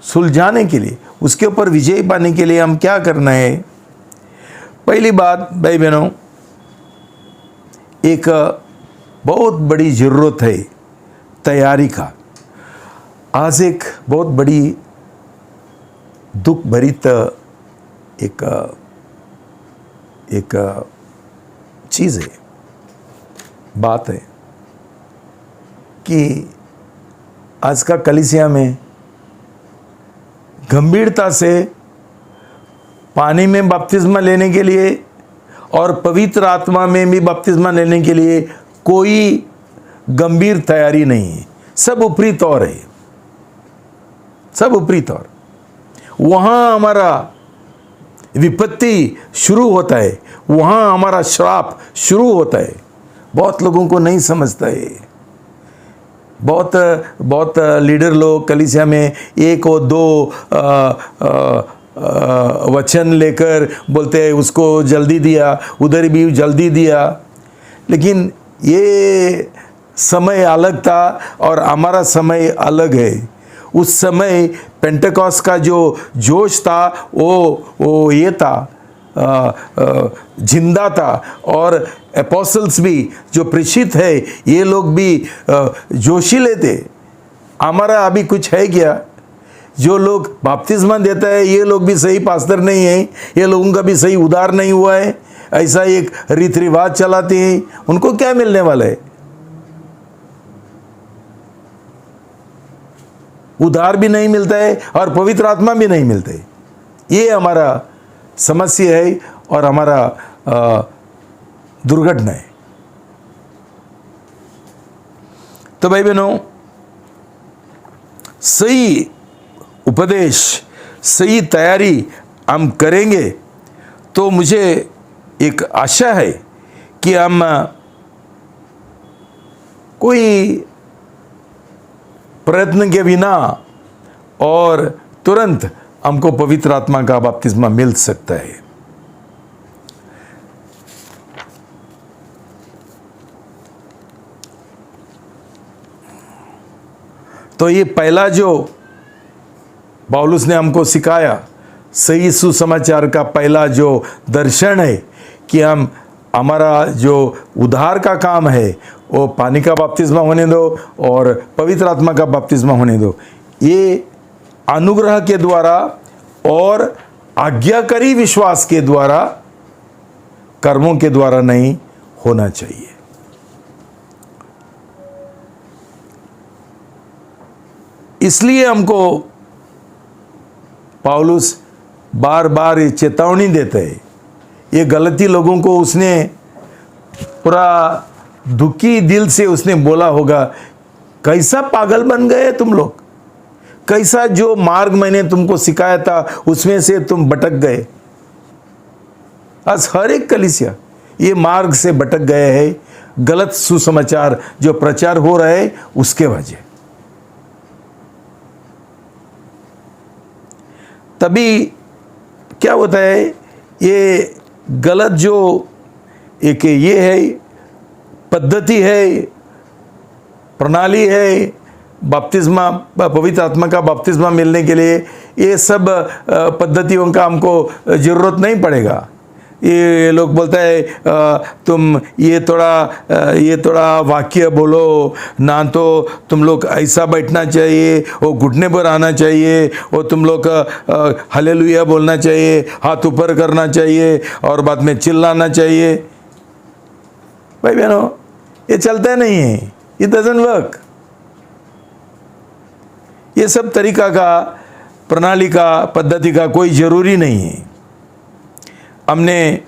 सुलझाने के लिए, उसके ऊपर विजय पाने के लिए हम क्या करना है? पहली बात भाई बहनों, एक बहुत बड़ी ज़रूरत है तैयारी का। आज एक बहुत बड़ी दुख भरित एक चीज़ है, बात है कि आज का कलीसिया में गंभीरता से पानी में बपतिस्मा लेने के लिए और पवित्र आत्मा में भी बपतिस्मा लेने के लिए कोई गंभीर तैयारी नहीं है, सब ऊपरी तौर है, सब ऊपरी तौर। वहाँ हमारा विपत्ति शुरू होता है, वहाँ हमारा श्राप शुरू होता है। बहुत लोगों को नहीं समझता है। बहुत लीडर लोग कलीसिया में एक और दो वचन लेकर बोलते हैं उसको जल्दी दिया, उधर भी जल्दी दिया। लेकिन ये समय अलग था और हमारा समय अलग है। उस समय पेंटेकॉस्ट का जो जोश था वो ये था, जिंदा था। और एपोस्टल्स भी जो प्रेषित है, ये लोग भी जोशीले थे। हमारा अभी कुछ है क्या? जो लोग बपतिस्मा देता है ये लोग भी सही पास्टर नहीं है, ये लोगों का भी सही उद्धार नहीं हुआ है, ऐसा एक रीति रिवाज चलाते हैं, उनको क्या मिलने वाला है? उद्धार भी नहीं मिलता है और पवित्र आत्मा भी नहीं मिलते। ये हमारा समस्या है और हमारा दुर्घटना है। तो भाई बहनों, सही उपदेश, सही तैयारी हम करेंगे तो मुझे एक आशा है कि हम कोई प्रयत्न के बिना और तुरंत हमको पवित्र आत्मा का बपतिस्मा मिल सकता है। तो ये पहला जो पौलुस ने हमको सिखाया, सही सुसमाचार का पहला जो दर्शन है कि हमारा जो उद्धार का काम है वो पानी का बपतिस्मा होने दो और पवित्र आत्मा का बपतिस्मा होने दो। ये अनुग्रह के द्वारा और आज्ञाकारी विश्वास के द्वारा, कर्मों के द्वारा नहीं होना चाहिए। इसलिए हमको पौलुस बार बार ये चेतावनी देते हैं। ये गलती लोगों को उसने पूरा दुखी दिल से उसने बोला होगा, कैसा पागल बन गए तुम लोग, कैसा जो मार्ग मैंने तुमको सिखाया था उसमें से तुम भटक गए। आज हर एक कलीसिया ये मार्ग से भटक गए हैं, गलत सुसमाचार जो प्रचार हो रहा है उसके वजह। तभी क्या होता है, ये गलत जो एक ये है पद्धति है, प्रणाली है बपतिस्मा, पवित्र आत्मा का बपतिस्मा मिलने के लिए, ये सब पद्धतियों का हमको ज़रूरत नहीं पड़ेगा। ये लोग बोलता है तुम ये थोड़ा वाक्य बोलो ना, तो तुम लोग ऐसा बैठना चाहिए, वो घुटने पर आना चाहिए, वो तुम लोग हालेलुया बोलना चाहिए, हाथ ऊपर करना चाहिए और बाद में चिल्लाना चाहिए। भाई बहनों, ये चलता नहीं है, ये डजंट वर्क। ये सब तरीका का, प्रणाली का, पद्धति का कोई ज़रूरी नहीं है। हमने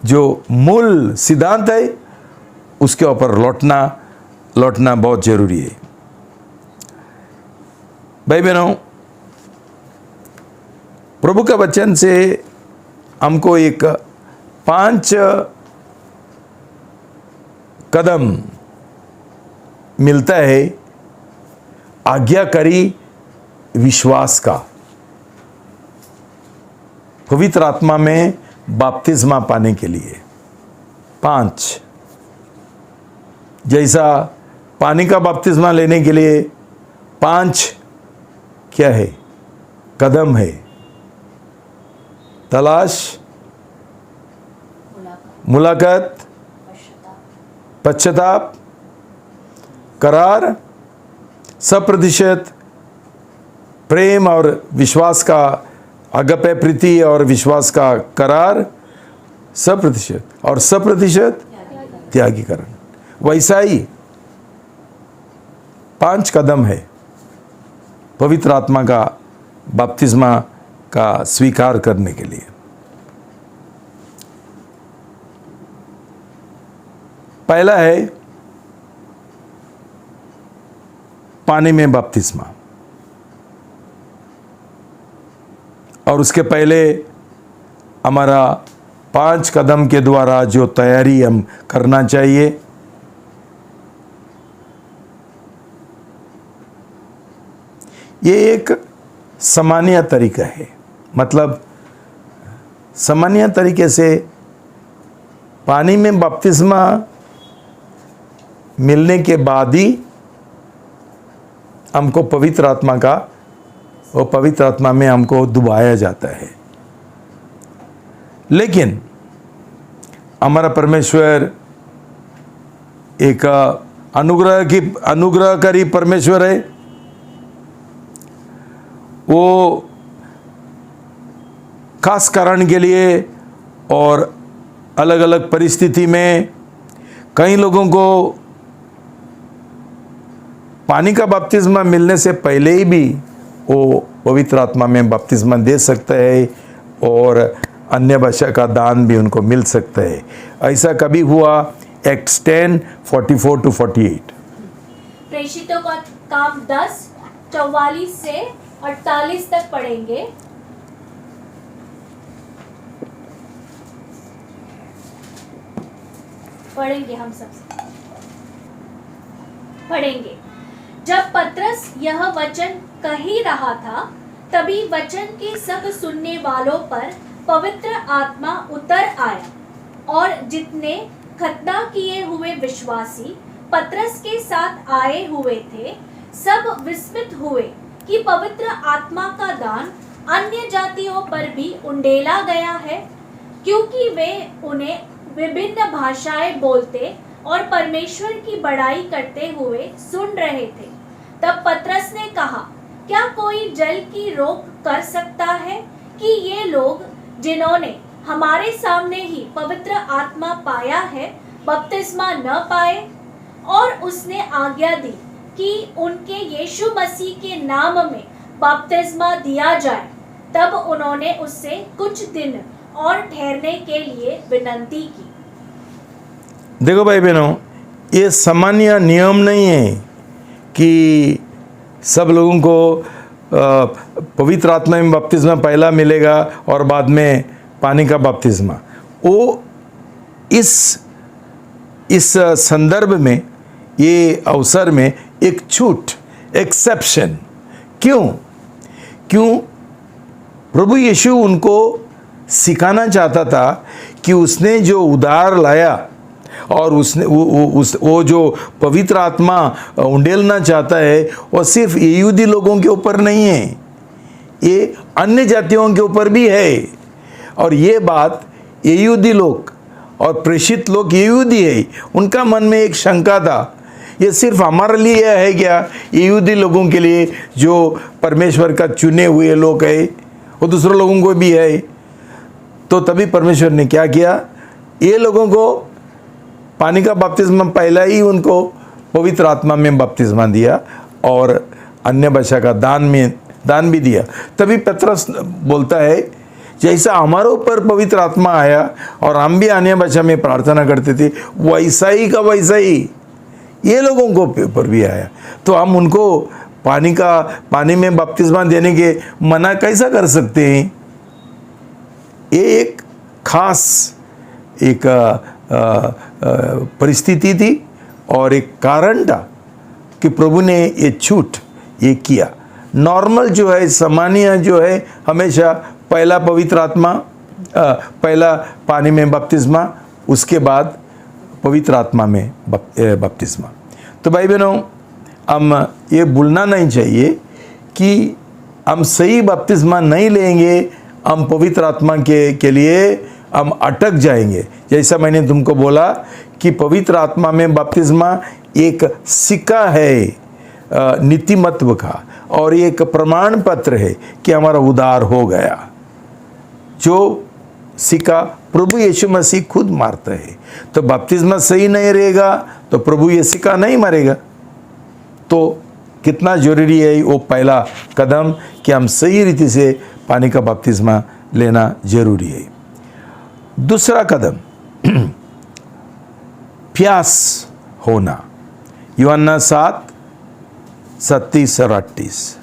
जो मूल सिद्धांत है उसके ऊपर लौटना बहुत जरूरी है। भाई बहनों, प्रभु का वचन से हमको एक 5 कदम मिलता है आज्ञाकारी विश्वास का, पवित्र आत्मा में बपतिस्मा पाने के लिए। 5 जैसा पानी का बपतिस्मा लेने के लिए 5 क्या है, कदम है। तलाश, मुलाकात, पश्चाताप, करार, 100% प्रेम और विश्वास का, अगपे प्रीति और विश्वास का करार 100% और 100% त्यागीकरण। वैसा ही 5 कदम है पवित्र आत्मा का बपतिस्मा का स्वीकार करने के लिए। पहला है पानी में बपतिस्मा, और उसके पहले हमारा 5 कदम के द्वारा जो तैयारी हम करना चाहिए, ये एक सामान्य तरीका है। मतलब सामान्य तरीके से पानी में बपतिस्मा मिलने के बाद ही हमको पवित्र आत्मा का, वो पवित्र आत्मा में हमको डुबाया जाता है। लेकिन हमारा परमेश्वर एक अनुग्रहकारी परमेश्वर है। वो खास कारण के लिए और अलग अलग परिस्थिति में कई लोगों को पानी का बपतिस्मा मिलने से पहले ही भी वो पवित्र आत्मा में बपतिस्मा दे सकता है और अन्य भाषा का दान भी उनको मिल सकता है। ऐसा कभी हुआ एक्ट्स 10:44-48। प्रेषितों का काम 10:44 से 48 तक पढ़ेंगे। हम सब पढ़ेंगे। जब पतरस यह वचन कह ही रहा था, तभी वचन के सब सुनने वालों पर पवित्र आत्मा उतर आया और जितने खतना किए हुए विश्वासी पतरस के साथ आए हुए थे, सब विस्मित हुए कि पवित्र आत्मा का दान अन्य जातियों पर भी उंडेला गया है, क्योंकि वे उन्हें विभिन्न भाषाएं बोलते और परमेश्वर की बड़ाई करते हुए सुन रहे थे। तब पतरस ने कहा, क्या कोई जल की रोक कर सकता है कि ये लोग जिन्होंने हमारे सामने ही पवित्र आत्मा पाया है बपतिस्मा न पाए? और उसने आज्ञा दी कि उनके यीशु मसीह के नाम में बपतिस्मा दिया जाए। तब उन्होंने उससे कुछ दिन और ठहरने के लिए विनती की। देखो भाई बहनों, ये सामान्य नियम नहीं है कि सब लोगों को पवित्र आत्मा में बपतिस्मा पहला मिलेगा और बाद में पानी का बपतिस्मा। वो इस संदर्भ में, ये अवसर में एक छूट, एक्सेप्शन। क्यों प्रभु यीशु उनको सिखाना चाहता था कि उसने जो उद्धार लाया और उसने वो जो पवित्र आत्मा उंडेलना चाहता है, वो सिर्फ यहूदी लोगों के ऊपर नहीं है, ये अन्य जातियों के ऊपर भी है। और ये बात यहूदी लोग और प्रेषित लोग यहूदी है, उनका मन में एक शंका था, ये सिर्फ हमारे लिए है क्या? यहूदी लोगों के लिए जो परमेश्वर का चुने हुए लोग है, वो दूसरे लोगों को भी है। तो तभी परमेश्वर ने क्या किया, ये लोगों को पानी का बपतिस्मा पहला ही उनको पवित्र आत्मा में बपतिस्मा दिया और अन्य भाषा का दान भी दिया। तभी पतरस बोलता है, जैसा हमारे ऊपर पवित्र आत्मा आया और हम भी अन्य भाषा में प्रार्थना करते थे, वैसा ही ये लोगों को ऊपर भी आया। तो हम उनको पानी में बपतिस्मा देने के मना कैसा कर सकते हैं? ये एक खास एक परिस्थिति थी और एक कारण था कि प्रभु ने ये छूट ये किया। नॉर्मल जो है, सामान्य जो है, हमेशा पहला पवित्र आत्मा, पहला पानी में बपतिस्मा, उसके बाद पवित्र आत्मा में बपतिस्मा। तो भाई बहनों, हम ये भूलना नहीं चाहिए कि हम सही बपतिस्मा नहीं लेंगे, हम पवित्र आत्मा के लिए हम अटक जाएंगे। जैसा मैंने तुमको बोला कि पवित्र आत्मा में बपतिस्मा एक सिक्का है नीतिमत्व का, और एक प्रमाण पत्र है कि हमारा उद्धार हो गया। जो सिक्का प्रभु यीशु मसीह खुद मारता है। तो बपतिस्मा सही नहीं रहेगा तो प्रभु ये सिक्का नहीं मारेगा। तो कितना जरूरी है वो पहला कदम कि हम सही रीति से पानी का बपतिस्मा लेना जरूरी है। दूसरा कदम प्यास होना। यूहन्ना 7 37 और 38।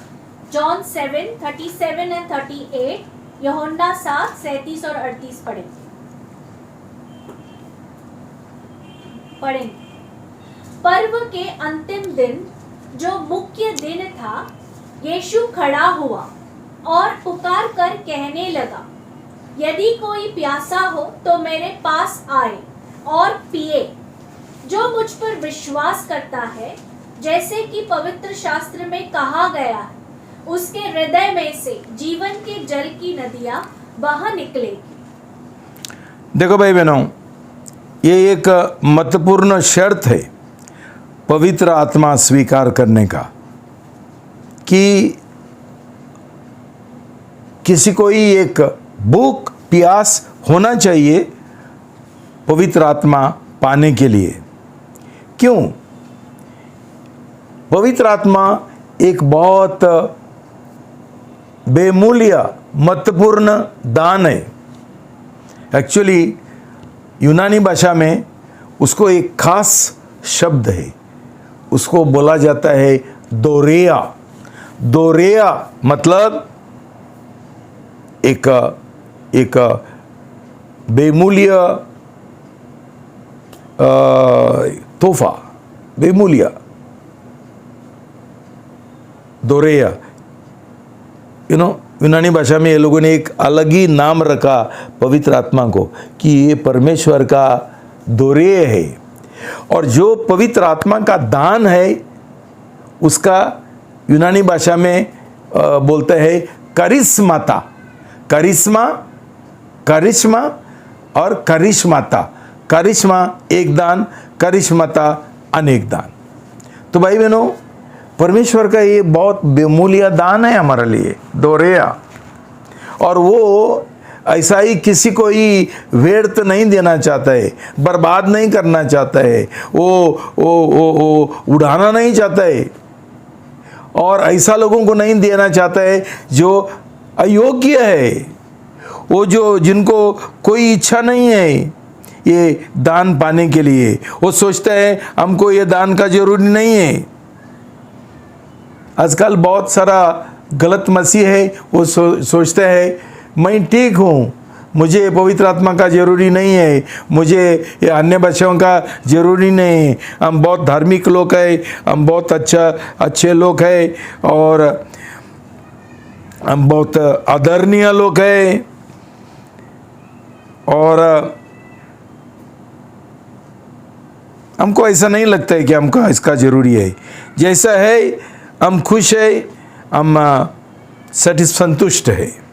जॉन 7:37 and 38, यूहन्ना 7:37 और 38 पढ़ेंगे। पर्व के अंतिम दिन, जो मुख्य दिन था, यीशु खड़ा हुआ और पुकार कर कहने लगा, यदि कोई प्यासा हो तो मेरे पास आए और पिए। जो मुझ पर विश्वास करता है, जैसे कि पवित्र शास्त्र में कहा गया है, उसके हृदय में से जीवन के जल की नदियां बह निकलेगी। देखो भाई बहनों, ये एक महत्वपूर्ण शर्त है पवित्र आत्मा स्वीकार करने का, कि किसी को ही एक भूख प्यास होना चाहिए पवित्र आत्मा पाने के लिए। क्यों? पवित्र आत्मा एक बहुत बेमूल्य महत्वपूर्ण दान है। एक्चुअली यूनानी भाषा में उसको एक खास शब्द है, उसको बोला जाता है दोरेया। दोरेया मतलब एक बेमूल्य तोहफा, बेमूल्य दोरेया। यूनानी भाषा में ये लोगों ने एक अलग ही नाम रखा पवित्र आत्मा को, कि ये परमेश्वर का दोरेय है। और जो पवित्र आत्मा का दान है, उसका यूनानी भाषा में बोलते हैं करिश्माता। करिश्मा, करिश्मा और करिश्माता। करिश्मा एक दान, करिश्माता अनेक दान। तो भाई बहनों, परमेश्वर का ये बहुत बेमूल्य दान है हमारे लिए, दोरेया। और वो ऐसा ही किसी को ही व्यर्थ नहीं देना चाहता है, बर्बाद नहीं करना चाहता है, वो उड़ाना नहीं चाहता है, और ऐसा लोगों को नहीं देना चाहता है जो अयोग्य है, वो जिनको कोई इच्छा नहीं है ये दान पाने के लिए। वो सोचता है हमको ये दान का जरूरी नहीं है। आजकल बहुत सारा गलत मसीह है, वो सोचते हैं मैं ठीक हूँ, मुझे पवित्र आत्मा का जरूरी नहीं है, मुझे ये अन्य भाषाओं का जरूरी नहीं है, हम बहुत धार्मिक लोग हैं, हम बहुत अच्छे लोग हैं, और हम बहुत आदरणीय लोग हैं, और हमको ऐसा नहीं लगता है कि हमको इसका ज़रूरी है। जैसा है हम खुश है, हम संतुष्ट है।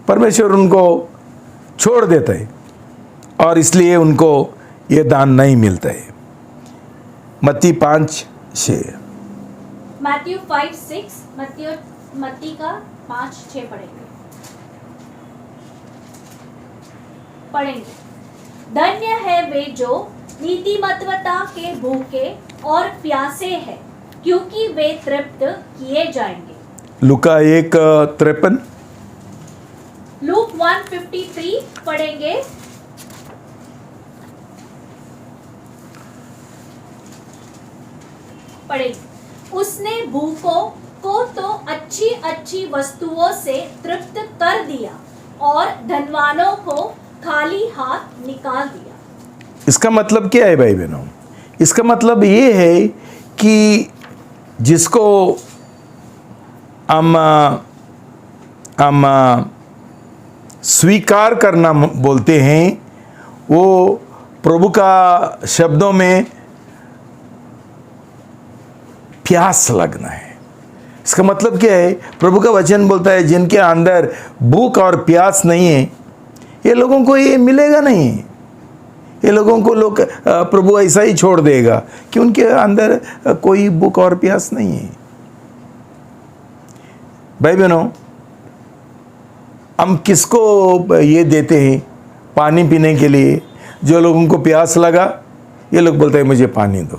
परमेश्वर उनको छोड़ देता है और इसलिए उनको ये दान नहीं मिलता है। मत्ती 5:6। मैथ्यू 5:6, मत्ती का 5:6 पढ़ेंगे। धन्य है वे जो नीतिमत्ता के भूखे और प्यासे हैं, क्योंकि वे तृप्त किए जाएंगे। लूका 1:53। लूक 1:53 पढ़ेंगे। उसने भूखों को तो अच्छी अच्छी वस्तुओं से तृप्त कर दिया और धनवानों को खाली हाथ निकाल दिया। इसका मतलब क्या है भाई बहनों? इसका मतलब ये है कि जिसको हम स्वीकार करना बोलते हैं, वो प्रभु का शब्दों में प्यास लगना है। इसका मतलब क्या है? प्रभु का वचन बोलता है जिनके अंदर भूख और प्यास नहीं है, ये लोगों को ये मिलेगा नहीं। ये लोगों को प्रभु ऐसा ही छोड़ देगा कि उनके अंदर कोई भूख और प्यास नहीं है। भाई बहनों, हम किसको ये देते हैं पानी पीने के लिए? जो लोगों को प्यास लगा, ये लोग बोलते हैं मुझे पानी दो।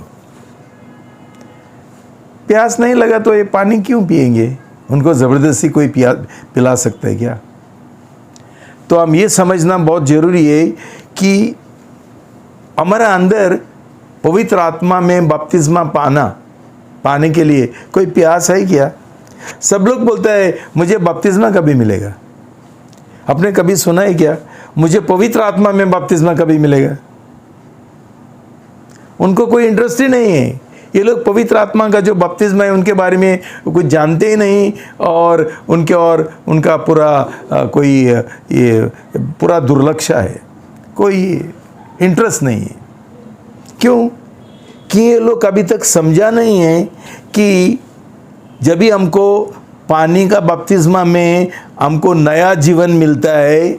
प्यास नहीं लगा तो ये पानी क्यों पिएंगे? उनको ज़बरदस्ती कोई पिला सकता है क्या? तो हम ये समझना बहुत ज़रूरी है कि हमारा अंदर पवित्र आत्मा में बपतिस्मा पाना पाने के लिए कोई प्यास है क्या? सब लोग बोलता है मुझे बपतिस्मा कभी मिलेगा। आपने कभी सुना है क्या मुझे पवित्र आत्मा में बपतिस्मा कभी मिलेगा? उनको कोई इंटरेस्ट ही नहीं है। ये लोग पवित्र आत्मा का जो बपतिस्मा है उनके बारे में कुछ जानते ही नहीं, और उनका पूरा कोई ये पूरा दुर्लक्ष्य है, कोई इंटरेस्ट नहीं है। क्यों? कि ये लोग अभी तक समझा नहीं है कि जब भी हमको पानी का बपतिस्मा में हमको नया जीवन मिलता है,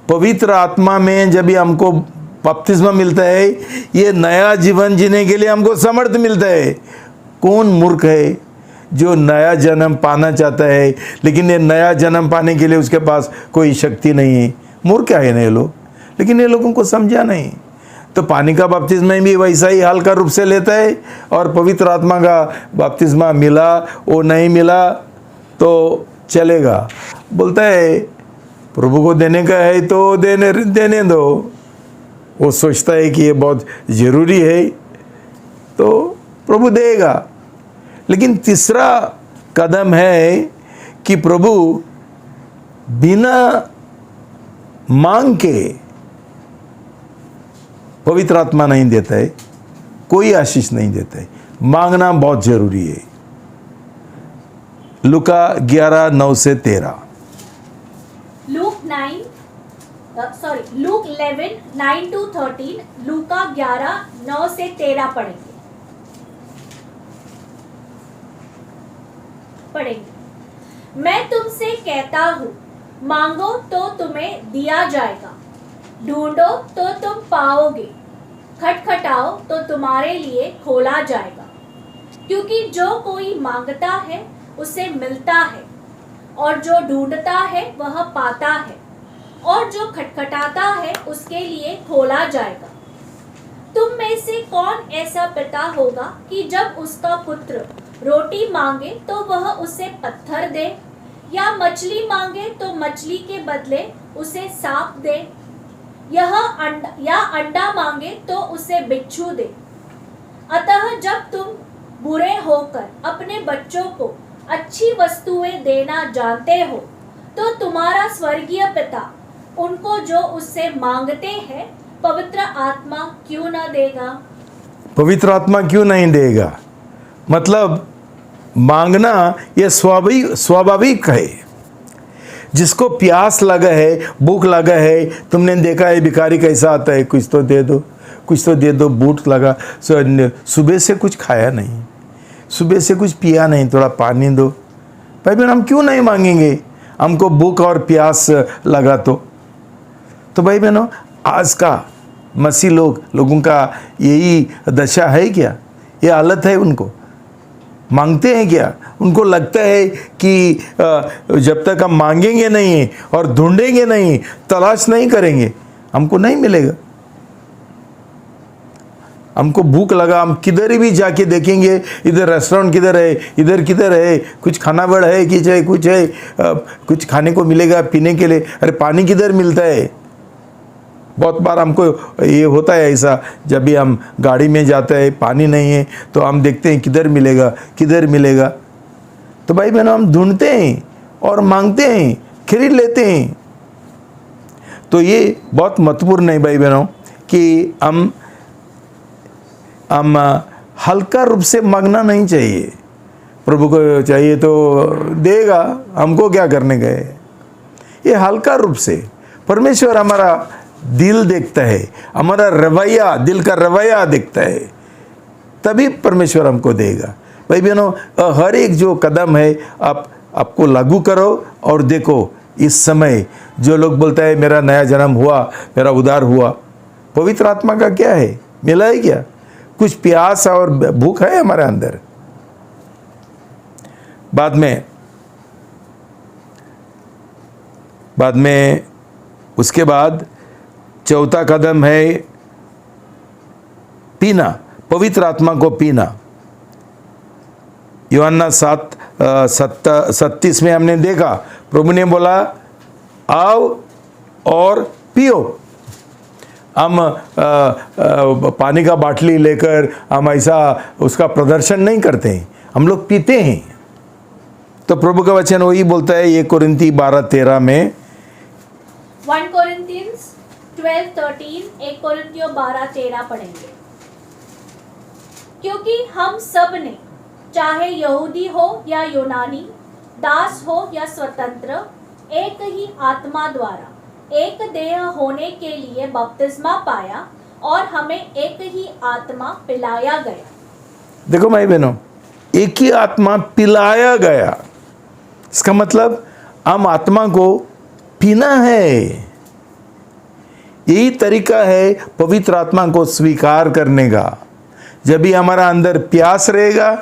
पवित्र आत्मा में जब भी हमको बपतिस्मा मिलता है, ये नया जीवन जीने के लिए हमको समर्थ मिलता है। कौन मूर्ख है जो नया जन्म पाना चाहता है लेकिन ये नया जन्म पाने के लिए उसके पास कोई शक्ति नहीं है? मूर्ख है ना ये लोग, लेकिन ये लोगों को समझा नहीं। तो पानी का बपतिस्मा भी वैसा ही हल्का रूप से लेता है, और पवित्र आत्मा का बपतिस्मा मिला वो नहीं मिला तो चलेगा। बोलता है प्रभु को देने का है तो देने दो। वो सोचता है कि ये बहुत ज़रूरी है तो प्रभु देगा। लेकिन तीसरा कदम है कि प्रभु बिना मांग के पवित्र आत्मा नहीं देता है, कोई आशीष नहीं देता है। मांगना बहुत जरूरी है। लूका 11:9-13। लूक 11:9-13, लूका 11:9-13 पढ़ेंगे। मैं तुमसे कहता हूँ, मांगो तो तुम्हें दिया जाएगा, ढूंढो तो तुम पाओगे, खटखटाओ तो तुम्हारे लिए खोला जाएगा। क्योंकि जो कोई मांगता है उसे मिलता है, और जो ढूंढता है वह पाता है, और जो खटखटाता है उसके लिए खोला जाएगा। तुम में से कौन ऐसा पिता होगा कि जब उसका पुत्र रोटी मांगे तो वह उसे पत्थर दे, या मछली मांगे तो मछली के बदले उसे सांप दे, या अंडा मांगे तो उसे बिच्छू दे? अतः जब तुम बुरे होकर अपने बच्चों को अच्छी वस्तुएं देना जानते हो, तो तुम्हारा स्वर्गीय पिता उनको जो उससे मांगते हैं पवित्र आत्मा क्यों न देगा? पवित्र आत्मा क्यों नहीं देगा? मतलब मांगना ये स्वाभाविक है। जिसको प्यास लगा है, भूख लगा है, तुमने देखा है भिखारी कैसा आता है, कुछ तो दे दो, कुछ तो दे दो। भूख लगा, सुबह से कुछ खाया नहीं, सुबह से कुछ पिया नहीं, थोड़ा पानी दो। भाई बहन हम क्यों नहीं मांगेंगे? हमको भूख और प्यास लगा तो भाई बहनों आज का मसीह लोगों का यही दशा है क्या? ये हालत है। उनको मांगते हैं क्या? उनको लगता है कि जब तक हम मांगेंगे नहीं और ढूंढेंगे नहीं, तलाश नहीं करेंगे, हमको नहीं मिलेगा। हमको भूख लगा, हम किधर भी जाके देखेंगे, इधर रेस्टोरेंट किधर है, इधर किधर है, कुछ खाना बड़ा है कि चाहे कुछ है, कुछ खाने को मिलेगा पीने के लिए। अरे पानी किधर मिलता है? बहुत बार हमको ये होता है ऐसा, जब भी हम गाड़ी में जाते हैं पानी नहीं है तो हम देखते हैं किधर मिलेगा, किधर मिलेगा। तो भाई बहनों हम ढूंढते हैं और मांगते हैं, खरीद लेते हैं। तो ये बहुत महत्वपूर्ण है भाई बहनों कि हम हल्का रूप से मांगना नहीं चाहिए। प्रभु को चाहिए तो देगा, हमको क्या करने गए। ये हल्का रूप से परमेश्वर हमारा दिल देखता है, हमारा रवैया, दिल का रवैया देखता है, तभी परमेश्वर हमको देगा। भाई बहनों हर एक जो कदम है आपको लागू करो और देखो। इस समय जो लोग बोलता है मेरा नया जन्म हुआ, मेरा उद्धार हुआ, पवित्र आत्मा का क्या है? मिला है क्या? कुछ प्यास और भूख है हमारे अंदर? बाद में उसके बाद चौथा कदम है पीना, पवित्र आत्मा को पीना। यूहन्ना 7:37 में हमने देखा, प्रभु ने बोला आओ और पियो। हम पानी का बाटली लेकर हम ऐसा उसका प्रदर्शन नहीं करते हैं, हम लोग पीते हैं। तो प्रभु का वचन वही बोलता है 1 कोरिन्थी 12:13 में, 1 Corinthians 12:13, 1 कोरिन्थियों 12:13 पढ़ेंगे। क्योंकि हम सब ने, चाहे यहूदी हो या यूनानी, दास हो या स्वतंत्र, एक ही आत्मा द्वारा एक देह होने के लिए बपतिस्मा पाया और हमें एक ही आत्मा पिलाया गया। देखो भाई बहनों, एक ही आत्मा पिलाया गया, इसका मतलब हम आत्मा को पीना है। यही तरीका है पवित्र आत्मा को स्वीकार करने का। जब भी हमारा अंदर प्यास रहेगा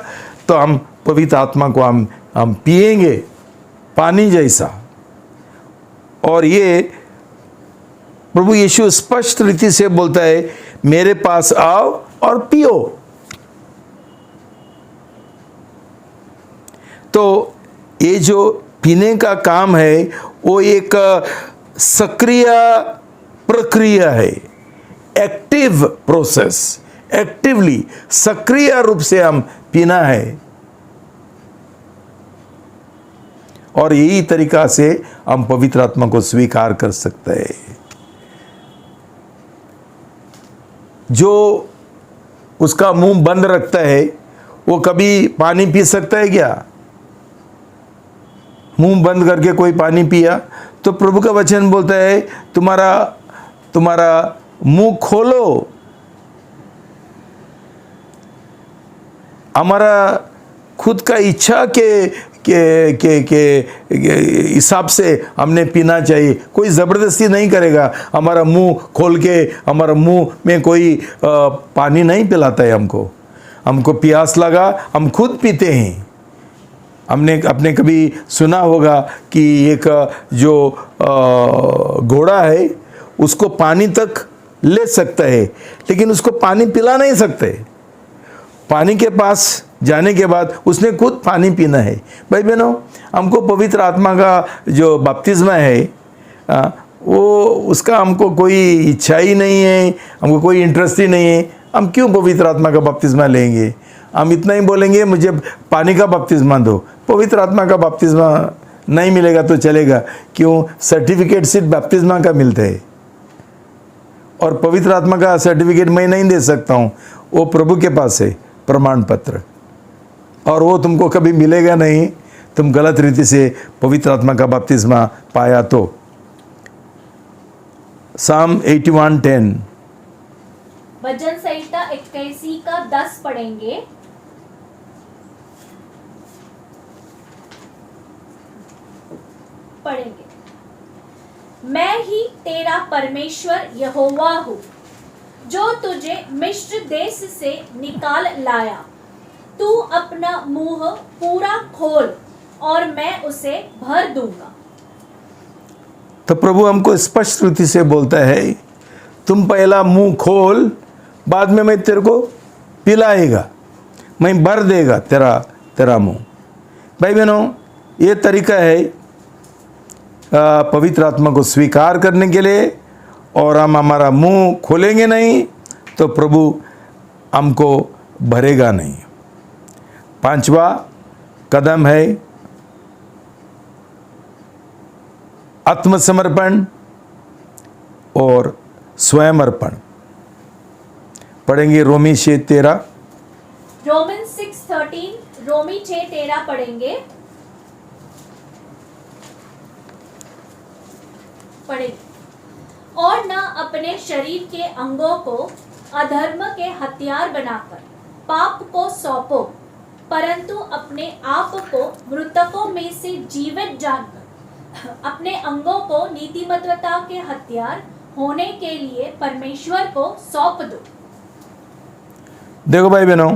तो हम पवित्र आत्मा को हम पिएंगे पानी जैसा। और ये प्रभु यीशु स्पष्ट रीति से बोलता है, मेरे पास आओ और पियो। तो ये जो पीने का काम है वो एक सक्रिय प्रक्रिया है, एक्टिव प्रोसेस, एक्टिवली सक्रिय रूप से हम पीना है। और यही तरीका से हम पवित्र आत्मा को स्वीकार कर सकते हैं। जो उसका मुंह बंद रखता है वो कभी पानी पी सकता है क्या? मुंह बंद करके कोई पानी पिया? तो प्रभु का वचन बोलता है तुम्हारा मुंह खोलो। हमारा खुद का इच्छा के हिसाब से हमने पीना चाहिए, कोई ज़बरदस्ती नहीं करेगा। हमारा मुंह खोल के हमारा मुंह में कोई पानी नहीं पिलाता है हमको प्यास लगा हम खुद पीते हैं। आपने कभी सुना होगा कि एक जो घोड़ा है उसको पानी तक ले सकता है लेकिन उसको पानी पिला नहीं सकते। पानी के पास जाने के बाद उसने खुद पानी पीना है। भाई बहनों, हमको पवित्र आत्मा का जो बपतिस्मा है वो उसका हमको कोई इच्छा ही नहीं है, हमको कोई इंटरेस्ट ही नहीं है। हम क्यों पवित्र आत्मा का बपतिस्मा लेंगे? हम इतना ही बोलेंगे मुझे पानी का बपतिस्मा दो, पवित्र आत्मा का बपतिस्मा नहीं मिलेगा तो चलेगा। क्यों? सर्टिफिकेट सिर्फ बपतिस्मा का मिलता है और पवित्र आत्मा का सर्टिफिकेट मैं नहीं दे सकता हूँ, वो प्रभु के पास है प्रमाण पत्र, और वो तुमको कभी मिलेगा नहीं तुम गलत रीति से पवित्र आत्मा का बपतिस्मा पाया तो। साम 81:10, भजन संहिता 81 का 10 पढ़ेंगे। मैं ही तेरा परमेश्वर यहोवा हूँ, जो तुझे मिस्र देश से निकाल लाया। तू अपना मुंह पूरा खोल और मैं उसे भर दूंगा। तो प्रभु हमको स्पष्ट रीति से बोलता है, तुम पहला मुंह खोल, बाद में मैं तेरे को पिलाएगा, मैं भर देगा तेरा मुंह। भाई बहनों, ये तरीका है पवित्र आत्मा को स्वीकार करने के लिए। और हम हमारा मुंह खोलेंगे नहीं तो प्रभु हमको भरेगा नहीं। 5वां कदम है आत्मसमर्पण और स्वयं अर्पण। पढ़ेंगे रोमी 6:13, रोमन 6:13, रोमी 6:13 पढ़ेंगे। और न अपने शरीर के अंगों को अधर्म के हथियार बनाकर पाप को सौंपो, परंतु अपने आप को मृतकों में से जीवित जानकर अपने अंगों को नीतिमत्ता के हथियार होने के लिए परमेश्वर को सौंप दो। देखो भाई बहनों,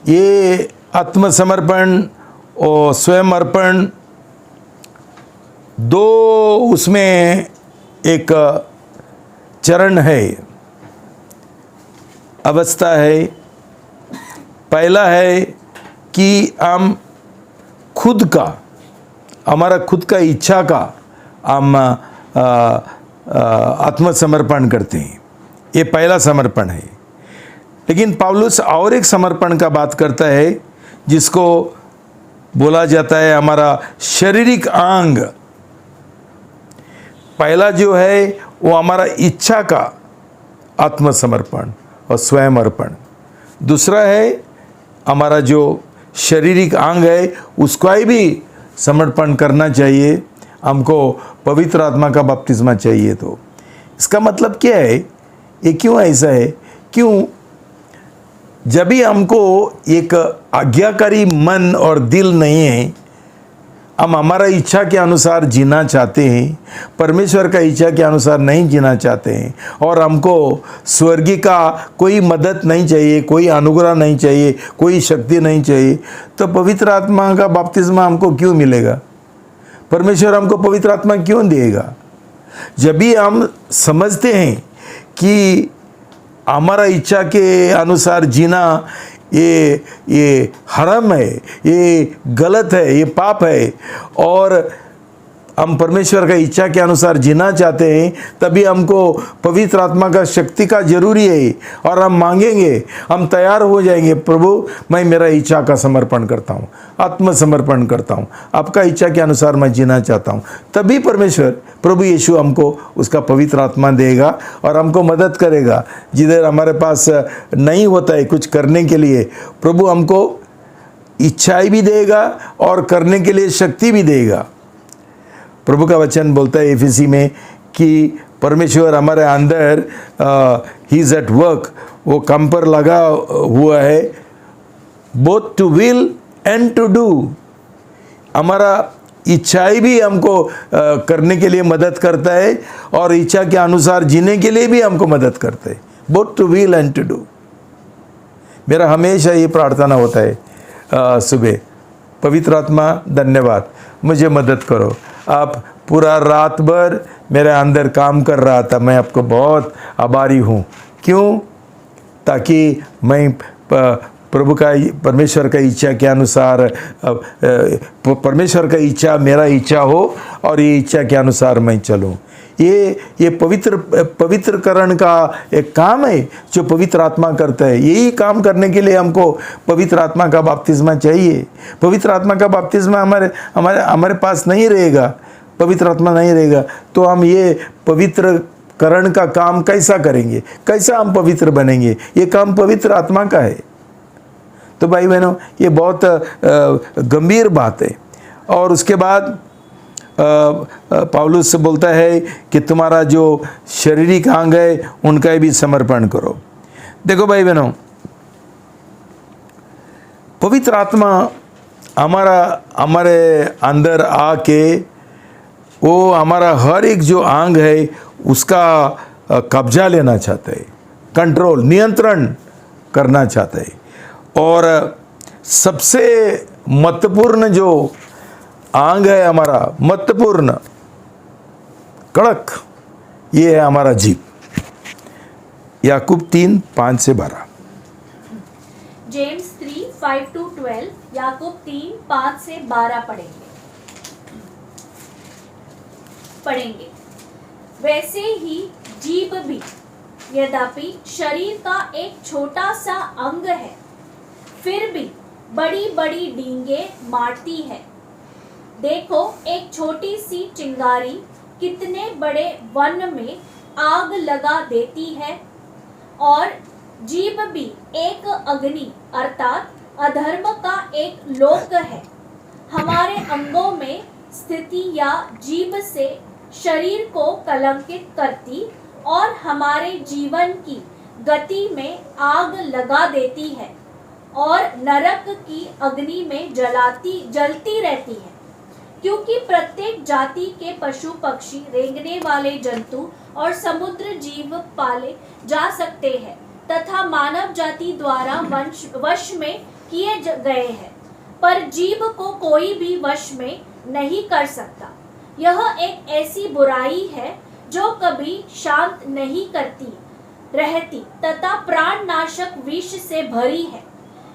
ये आत्मसमर्पण और स्वयं अर्पण दो उसमें एक चरण है, अवस्था है। पहला है कि हम खुद का, हमारा खुद का इच्छा का हम आत्मसमर्पण करते हैं। ये पहला समर्पण है। लेकिन पौलुस और एक समर्पण का बात करता है जिसको बोला जाता है हमारा शारीरिक अंग। पहला जो है वो हमारा इच्छा का आत्मसमर्पण और स्वयं अर्पण। दूसरा है हमारा जो शारीरिक अंग है उसका ही भी समर्पण करना चाहिए। हमको पवित्र आत्मा का बपतिस्मा चाहिए। तो इसका मतलब क्या है? ये क्यों ऐसा है? क्यों जब भी हमको एक आज्ञाकारी मन और दिल नहीं है, हम हमारा इच्छा के अनुसार जीना चाहते हैं, परमेश्वर का इच्छा के अनुसार नहीं जीना चाहते हैं, और हमको स्वर्गीय का कोई मदद नहीं चाहिए, कोई अनुग्रह नहीं चाहिए, कोई शक्ति नहीं चाहिए, तो पवित्र आत्मा का बपतिस्मा हमको क्यों मिलेगा? परमेश्वर हमको पवित्र आत्मा क्यों देगा? जब भी हम समझते हैं कि हमारा इच्छा के अनुसार जीना ये हराम है, ये गलत है, ये पाप है, और हम परमेश्वर का इच्छा के अनुसार जीना चाहते हैं, तभी हमको पवित्र आत्मा का शक्ति का जरूरी है। और हम मांगेंगे, हम तैयार हो जाएंगे, प्रभु मैं मेरा इच्छा का समर्पण करता हूँ, आत्मसमर्पण करता हूँ, आपका इच्छा के अनुसार मैं जीना चाहता हूँ। तभी परमेश्वर प्रभु यीशु हमको उसका पवित्र आत्मा देगा और हमको मदद करेगा। जिधर हमारे पास नहीं होता है कुछ करने के लिए, प्रभु हमको इच्छाएं भी देगा और करने के लिए शक्ति भी देगा। प्रभु का वचन बोलता है एफिसी में कि परमेश्वर हमारे अंदर ही इज एट वर्क, वो काम पर लगा हुआ है, both to will and to do. हमारा इच्छाएं भी हमको करने के लिए मदद करता है और इच्छा के अनुसार जीने के लिए भी हमको मदद करता है, both to will and to do. मेरा हमेशा ये प्रार्थना होता है सुबह, पवित्र आत्मा धन्यवाद, मुझे मदद करो। आप पूरा रात भर मेरे अंदर काम कर रहा था, मैं आपको बहुत आभारी हूँ। क्यों? ताकि मैं प्रभु का, परमेश्वर का इच्छा के अनुसार, परमेश्वर का इच्छा मेरा इच्छा हो और ये इच्छा के अनुसार मैं चलूँ। ये पवित्रकरण का एक काम है जो पवित्र आत्मा करता है। यही काम करने के लिए हमको पवित्र आत्मा का बपतिस्मा चाहिए। पवित्र आत्मा का बपतिस्मा हमारे पास नहीं रहेगा, पवित्र आत्मा नहीं रहेगा, तो हम ये पवित्रकरण का काम कैसा करेंगे? कैसा हम पवित्र बनेंगे? ये काम पवित्र आत्मा का है। तो भाई बहनों, ये बहुत गंभीर बात है। और उसके बाद पौलुस बोलता है कि तुम्हारा जो शारीरिक अंग है उनका भी समर्पण करो। देखो भाई बहनों, पवित्र आत्मा हमारे अंदर आके वो हमारा हर एक जो अंग है उसका कब्जा लेना चाहता है, कंट्रोल, नियंत्रण करना चाहता है। और सबसे महत्वपूर्ण जो अंग है हमारा, महत्वपूर्ण कड़क, ये है हमारा जीव। याकूब 3:5-12। जेम्स 3:5-12, याकूब 3:5-12 पढ़ेंगे। वैसे ही जीभ भी, यद्यपि शरीर का एक छोटा सा अंग है, फिर भी बड़ी बड़ी डींगे मारती है। देखो, एक छोटी सी चिंगारी कितने बड़े वन में आग लगा देती है। और जीभ भी एक अग्नि अर्थात अधर्म का एक लोक है। हमारे अंगों में स्थिति या जीभ से शरीर को कलंकित करती और हमारे जीवन की गति में आग लगा देती है और नरक की अग्नि में जलती रहती है। क्योंकि प्रत्येक जाति के पशु पक्षी, रेंगने वाले जंतु और समुद्र जीव पाले जा सकते हैं तथा मानव जाति द्वारा वश में किए गए हैं, पर जीभ को कोई भी वश में नहीं कर सकता। यह एक ऐसी बुराई है जो कभी शांत नहीं रहती तथा प्राणनाशक विष से भरी है।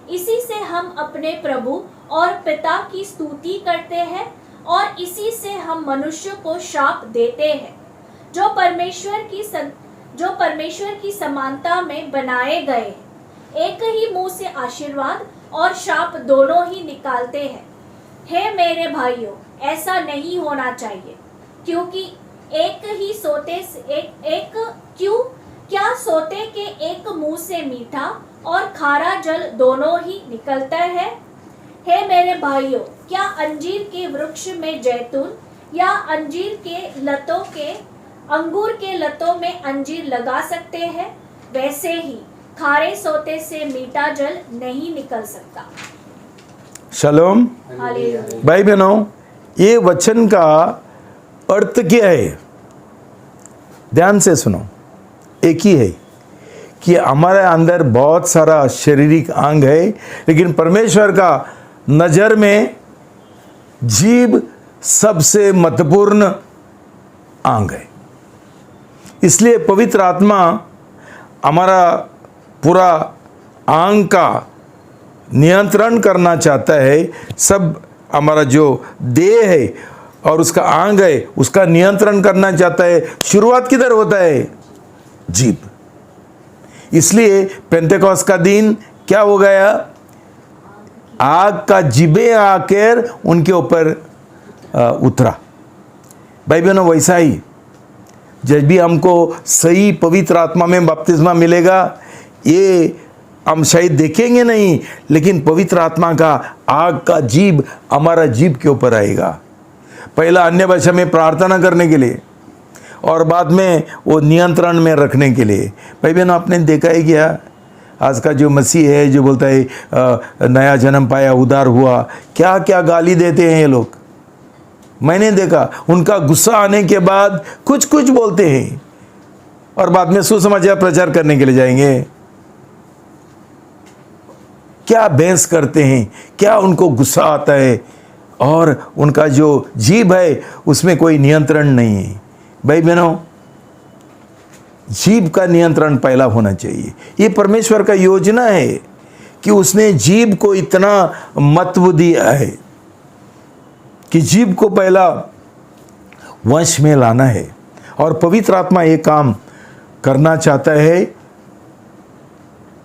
इसी से हम अपने प्रभु और पिता की स्तुति करते हैं और इसी से हम मनुष्य को शाप देते हैं। जो परमेश्वर की समानता में बनाए गए हैं। एक ही मुंह से आशीर्वाद और शाप दोनों ही निकालते हैं। हे मेरे भाइयों, ऐसा नहीं होना चाहिए, क्योंकि क्या सोते के एक मुंह से मीठा और खारा जल दोनों ही निकलता है। हे मेरे भाइयों, क्या अंजीर के वृक्ष में जैतून या अंगूर के लतों में अंजीर लगा सकते हैं? वैसे ही खारे सोते से मीठा जल नहीं निकल सकता। शलोम। हालेलुया। भाई बहनों, ये वचन का अर्थ क्या है? ध्यान से सुनो। एक ही है कि हमारे अंदर बहुत सारा शारीरिक अंग है, लेकिन परमेश्वर का नज़र में जीभ सबसे महत्वपूर्ण अंग है। इसलिए पवित्र आत्मा हमारा पूरा अंग का नियंत्रण करना चाहता है। सब हमारा जो देह है और उसका अंग है, उसका नियंत्रण करना चाहता है। शुरुआत किधर होता है? जीभ। इसलिए पेंतेकोस्त का दिन क्या हो गया? आग का जिबे आकर उनके ऊपर उतरा। भाई बहनों, वैसा ही जब भी हमको सही पवित्र आत्मा में बपतिस्मा मिलेगा, ये हम शायद देखेंगे नहीं, लेकिन पवित्र आत्मा का आग का जीभ हमारा जीभ के ऊपर आएगा। पहला अन्य भाषा में प्रार्थना करने के लिए और बाद में वो नियंत्रण में रखने के लिए। भाई बहनों, आपने देखा है क्या? आज का जो मसीह है जो बोलता है नया जन्म पाया, उद्धार हुआ, क्या क्या गाली देते हैं ये लोग। मैंने देखा उनका गुस्सा आने के बाद कुछ कुछ बोलते हैं और बाद में सुसमाचार प्रचार करने के लिए जाएंगे। क्या बहस करते हैं, क्या उनको गुस्सा आता है, और उनका जो जीभ है उसमें कोई नियंत्रण नहीं है। भाई बहनों, जीभ का नियंत्रण पहला होना चाहिए। ये परमेश्वर का योजना है कि उसने जीभ को इतना महत्व दिया है कि जीभ को पहला वंश में लाना है, और पवित्र आत्मा ये काम करना चाहता है।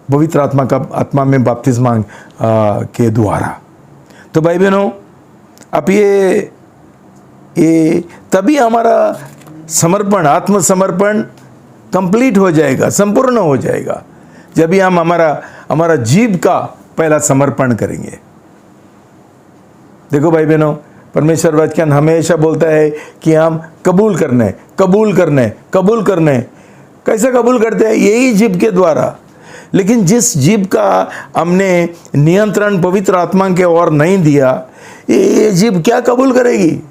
पवित्र आत्मा में बपतिस्मा के द्वारा। तो भाई बहनों, अब ये तभी हमारा समर्पण, आत्मसमर्पण कंप्लीट हो जाएगा, संपूर्ण हो जाएगा, जब भी हम हमारा जीभ का पहला समर्पण करेंगे। देखो भाई बहनों, परमेश्वर वचन हमेशा बोलता है कि हम कबूल करने। कैसे कबूल करते हैं? यही जीभ के द्वारा। लेकिन जिस जीभ का हमने नियंत्रण पवित्र आत्मा के ओर नहीं दिया, ये जीभ क्या कबूल करेगी?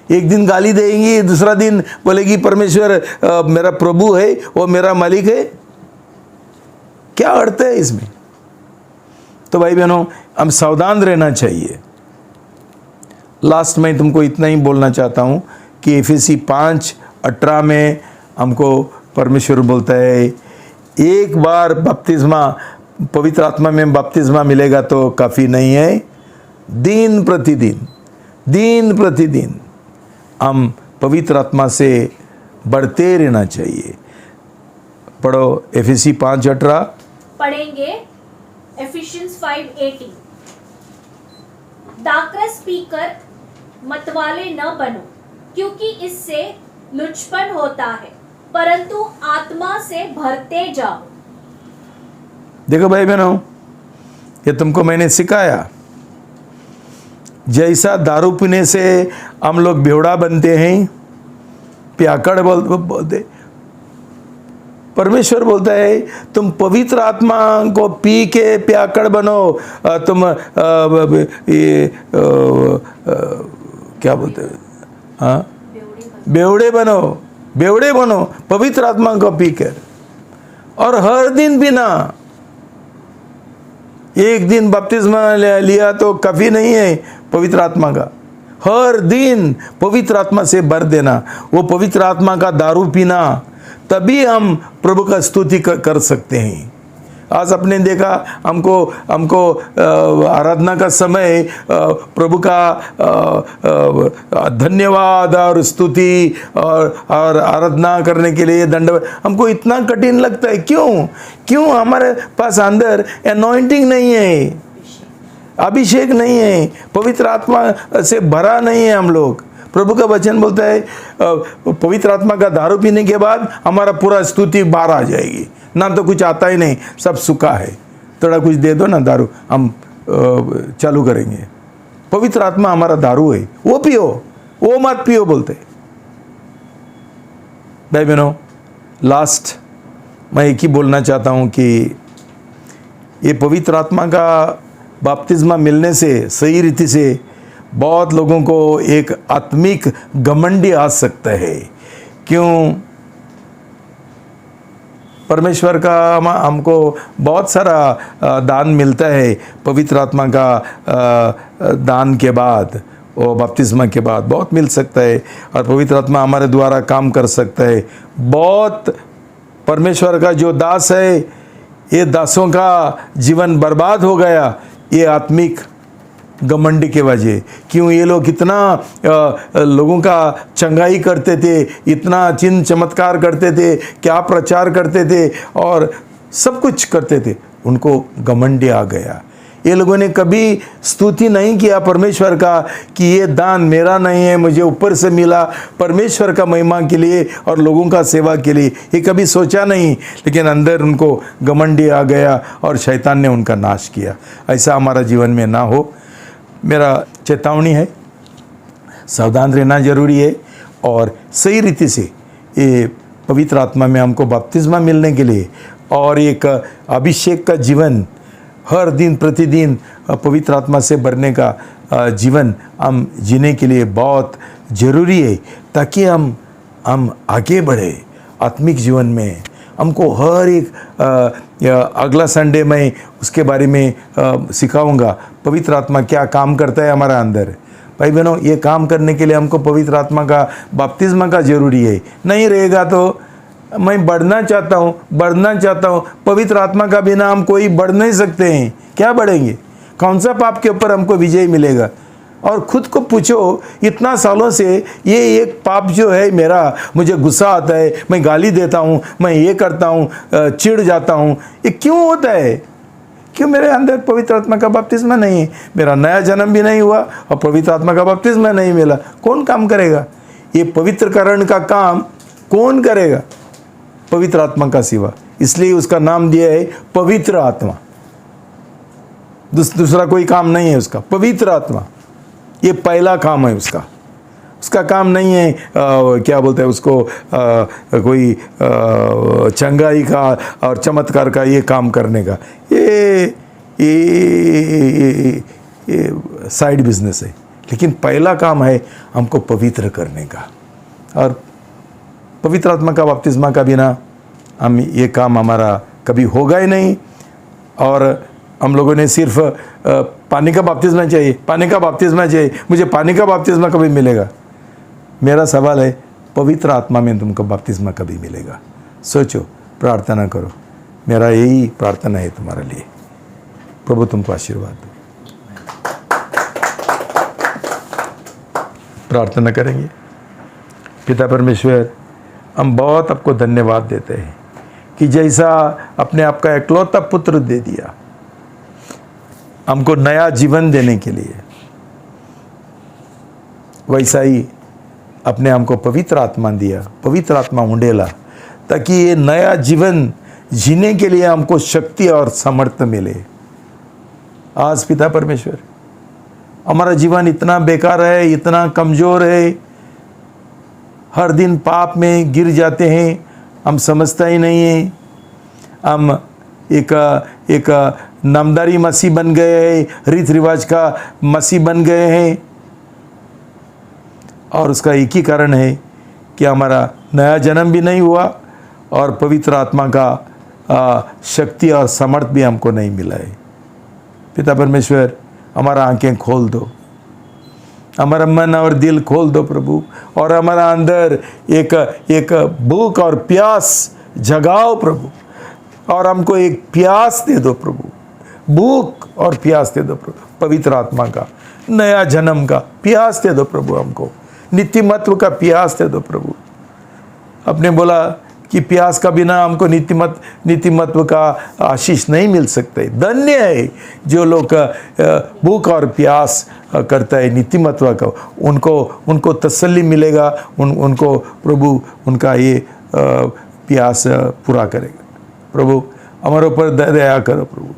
एक दिन गाली देंगी, दूसरा दिन बोलेगी परमेश्वर मेरा प्रभु है, वो मेरा मालिक है। क्या अर्थ है इसमें? तो भाई बहनों, हम सावधान रहना चाहिए। लास्ट में तुमको इतना ही बोलना चाहता हूँ कि एफेसी 5:18 में हमको परमेश्वर बोलता है, एक बार बपतिस्मा, पवित्र आत्मा में बपतिस्मा मिलेगा तो काफ़ी नहीं है, दिन प्रतिदिन हम पवित्र आत्मा से बढ़ते रहना चाहिए। पढ़ो एफेसी 5:18। पढ़ेंगे एफिशियंस 5:18। दाकरस पीकर मतवाले न बनो, क्योंकि इससे लुचपन होता है, परंतु आत्मा से भरते जाओ। देखो भाई बहनों, ये तुमको मैंने सिखाया। जैसा दारू पीने से हम लोग बेवड़ा बनते हैं, प्याकड़ बोलते, परमेश्वर बोलता है तुम पवित्र आत्मा को पी के प्याकड़ बनो। तुम क्या बोलते हैं? हाँ, बेवड़े बनो पवित्र आत्मा को पीकर, और हर दिन पीना। एक दिन बपतिस्मा लिया तो काफ़ी नहीं है पवित्र आत्मा का, हर दिन पवित्र आत्मा से भर देना, वो पवित्र आत्मा का दारू पीना, तभी हम प्रभु का स्तुति कर सकते हैं। आज आपने देखा हमको आराधना का समय प्रभु का धन्यवाद और स्तुति और आराधना करने के लिए दंडवत हमको इतना कठिन लगता है। क्यों हमारे पास अंदर एनॉइंटिंग नहीं है, अभिषेक नहीं है, पवित्र आत्मा से भरा नहीं है हम लोग। प्रभु का वचन बोलता है पवित्र आत्मा का दारू पीने के बाद हमारा पूरा स्तुति बाहर आ जाएगी, ना तो कुछ आता ही नहीं, सब सूखा है। थोड़ा कुछ दे दो ना दारू, हम चालू करेंगे। पवित्र आत्मा हमारा दारू है, वो पियो, वो मत पियो बोलते। भाई बहनों, लास्ट मैं एक ही बोलना चाहता हूँ कि ये पवित्र आत्मा का बपतिस्मा मिलने से सही रीति से बहुत लोगों को एक आत्मिक घमंडी आ सकता है। क्यों? परमेश्वर का हमको बहुत सारा दान मिलता है पवित्र आत्मा का दान के बाद, वो बपतिस्मा के बाद बहुत मिल सकता है, और पवित्र आत्मा हमारे द्वारा काम कर सकता है। बहुत परमेश्वर का जो दास है, ये दासों का जीवन बर्बाद हो गया ये आत्मिक घमंड के वजह। क्यों? ये लोग इतना लोगों का चंगाई करते थे, इतना चिन्ह चमत्कार करते थे, क्या प्रचार करते थे और सब कुछ करते थे, उनको घमंड आ गया। ये लोगों ने कभी स्तुति नहीं किया परमेश्वर का कि ये दान मेरा नहीं है, मुझे ऊपर से मिला परमेश्वर का महिमा के लिए और लोगों का सेवा के लिए, ये कभी सोचा नहीं। लेकिन अंदर उनको घमंड आ गया और शैतान ने उनका नाश किया। ऐसा हमारा जीवन में ना हो, मेरा चेतावनी है। सावधान रहना जरूरी है, और सही रीति से ये पवित्र आत्मा में हमको बपतिस्मा मिलने के लिए और एक अभिषेक का जीवन, हर दिन प्रतिदिन पवित्र आत्मा से भरने का जीवन हम जीने के लिए बहुत ज़रूरी है, ताकि हम आगे बढ़े आत्मिक जीवन में। हमको हर एक अगला संडे में उसके बारे में सिखाऊंगा पवित्र आत्मा क्या काम करता है हमारा अंदर। भाई बहनों, ये काम करने के लिए हमको पवित्र आत्मा का बपतिस्मा का ज़रूरी है। नहीं रहेगा तो मैं बढ़ना चाहता हूँ, पवित्र आत्मा का बिना हम कोई बढ़ नहीं सकते हैं। क्या बढ़ेंगे? कौन सा पाप के ऊपर हमको विजय मिलेगा? और खुद को पूछो, इतना सालों से ये एक पाप जो है मेरा, मुझे गुस्सा आता है, मैं गाली देता हूँ, मैं ये करता हूँ, चिढ़ जाता हूँ, ये क्यों होता है? क्यों? मेरे अंदर पवित्र आत्मा का बपतिस्मा नहीं है, मेरा नया जन्म भी नहीं हुआ और पवित्र आत्मा का बपतिस्मा नहीं मिला। कौन काम करेगा? ये पवित्रकरण का काम कौन करेगा? पवित्र आत्मा का सिवा। इसलिए उसका नाम दिया है पवित्र आत्मा, दूसरा कोई काम नहीं है उसका। पवित्र आत्मा ये पहला काम है उसका काम नहीं है क्या बोलते हैं उसको, कोई चंगाई का और चमत्कार का ये काम करने का, ये साइड बिजनेस है। लेकिन पहला काम है हमको पवित्र करने का, और पवित्र आत्मा का बपतिस्मा का बिना हम ये काम हमारा कभी होगा ही नहीं। और हम लोगों ने सिर्फ पानी का बपतिस्मा चाहिए, मुझे पानी का बपतिस्मा कभी मिलेगा? मेरा सवाल है, पवित्र आत्मा में तुमको बपतिस्मा कभी मिलेगा? सोचो, प्रार्थना करो। मेरा यही प्रार्थना है तुम्हारे लिए। प्रभु तुमको आशीर्वाद दो। प्रार्थना करेंगे। पिता परमेश्वर, हम बहुत आपको धन्यवाद देते हैं कि जैसा अपने आप का एकलौता पुत्र दे दिया हमको नया जीवन देने के लिए, वैसा ही अपने हमको पवित्र आत्मा दिया, पवित्र आत्मा उंडेला, ताकि ये नया जीवन जीने के लिए हमको शक्ति और सामर्थ्य मिले। आज पिता परमेश्वर, हमारा जीवन इतना बेकार है, इतना कमज़ोर है, हर दिन पाप में गिर जाते हैं, हम समझता ही नहीं है। हम एक नामदारी मसीह बन गए हैं, रीत रिवाज का मसीह बन गए हैं, और उसका एक ही कारण है कि हमारा नया जन्म भी नहीं हुआ और पवित्र आत्मा का शक्ति और समर्थ भी हमको नहीं मिला है। पिता परमेश्वर, हमारा आंखें खोल दो, हमारा मन और दिल खोल दो प्रभु, और हमारा अंदर एक भूख और प्यास जगाओ प्रभु। और हमको एक प्यास दे दो प्रभु, भूख और प्यास दे दो प्रभु, पवित्र आत्मा का, नया जन्म का प्यास दे दो प्रभु, हमको नित्यमत्व का प्यास दे दो प्रभु। आपने बोला कि प्यास का बिना हमको नीतिमत्व का आशीष नहीं मिल सकते। धन्य है जो लोग भूख और प्यास करता है नीतिमत्व का, उनको तसल्ली मिलेगा, उनको प्रभु उनका ये प्यास पूरा करेगा। प्रभु हमारे ऊपर दया करो प्रभु,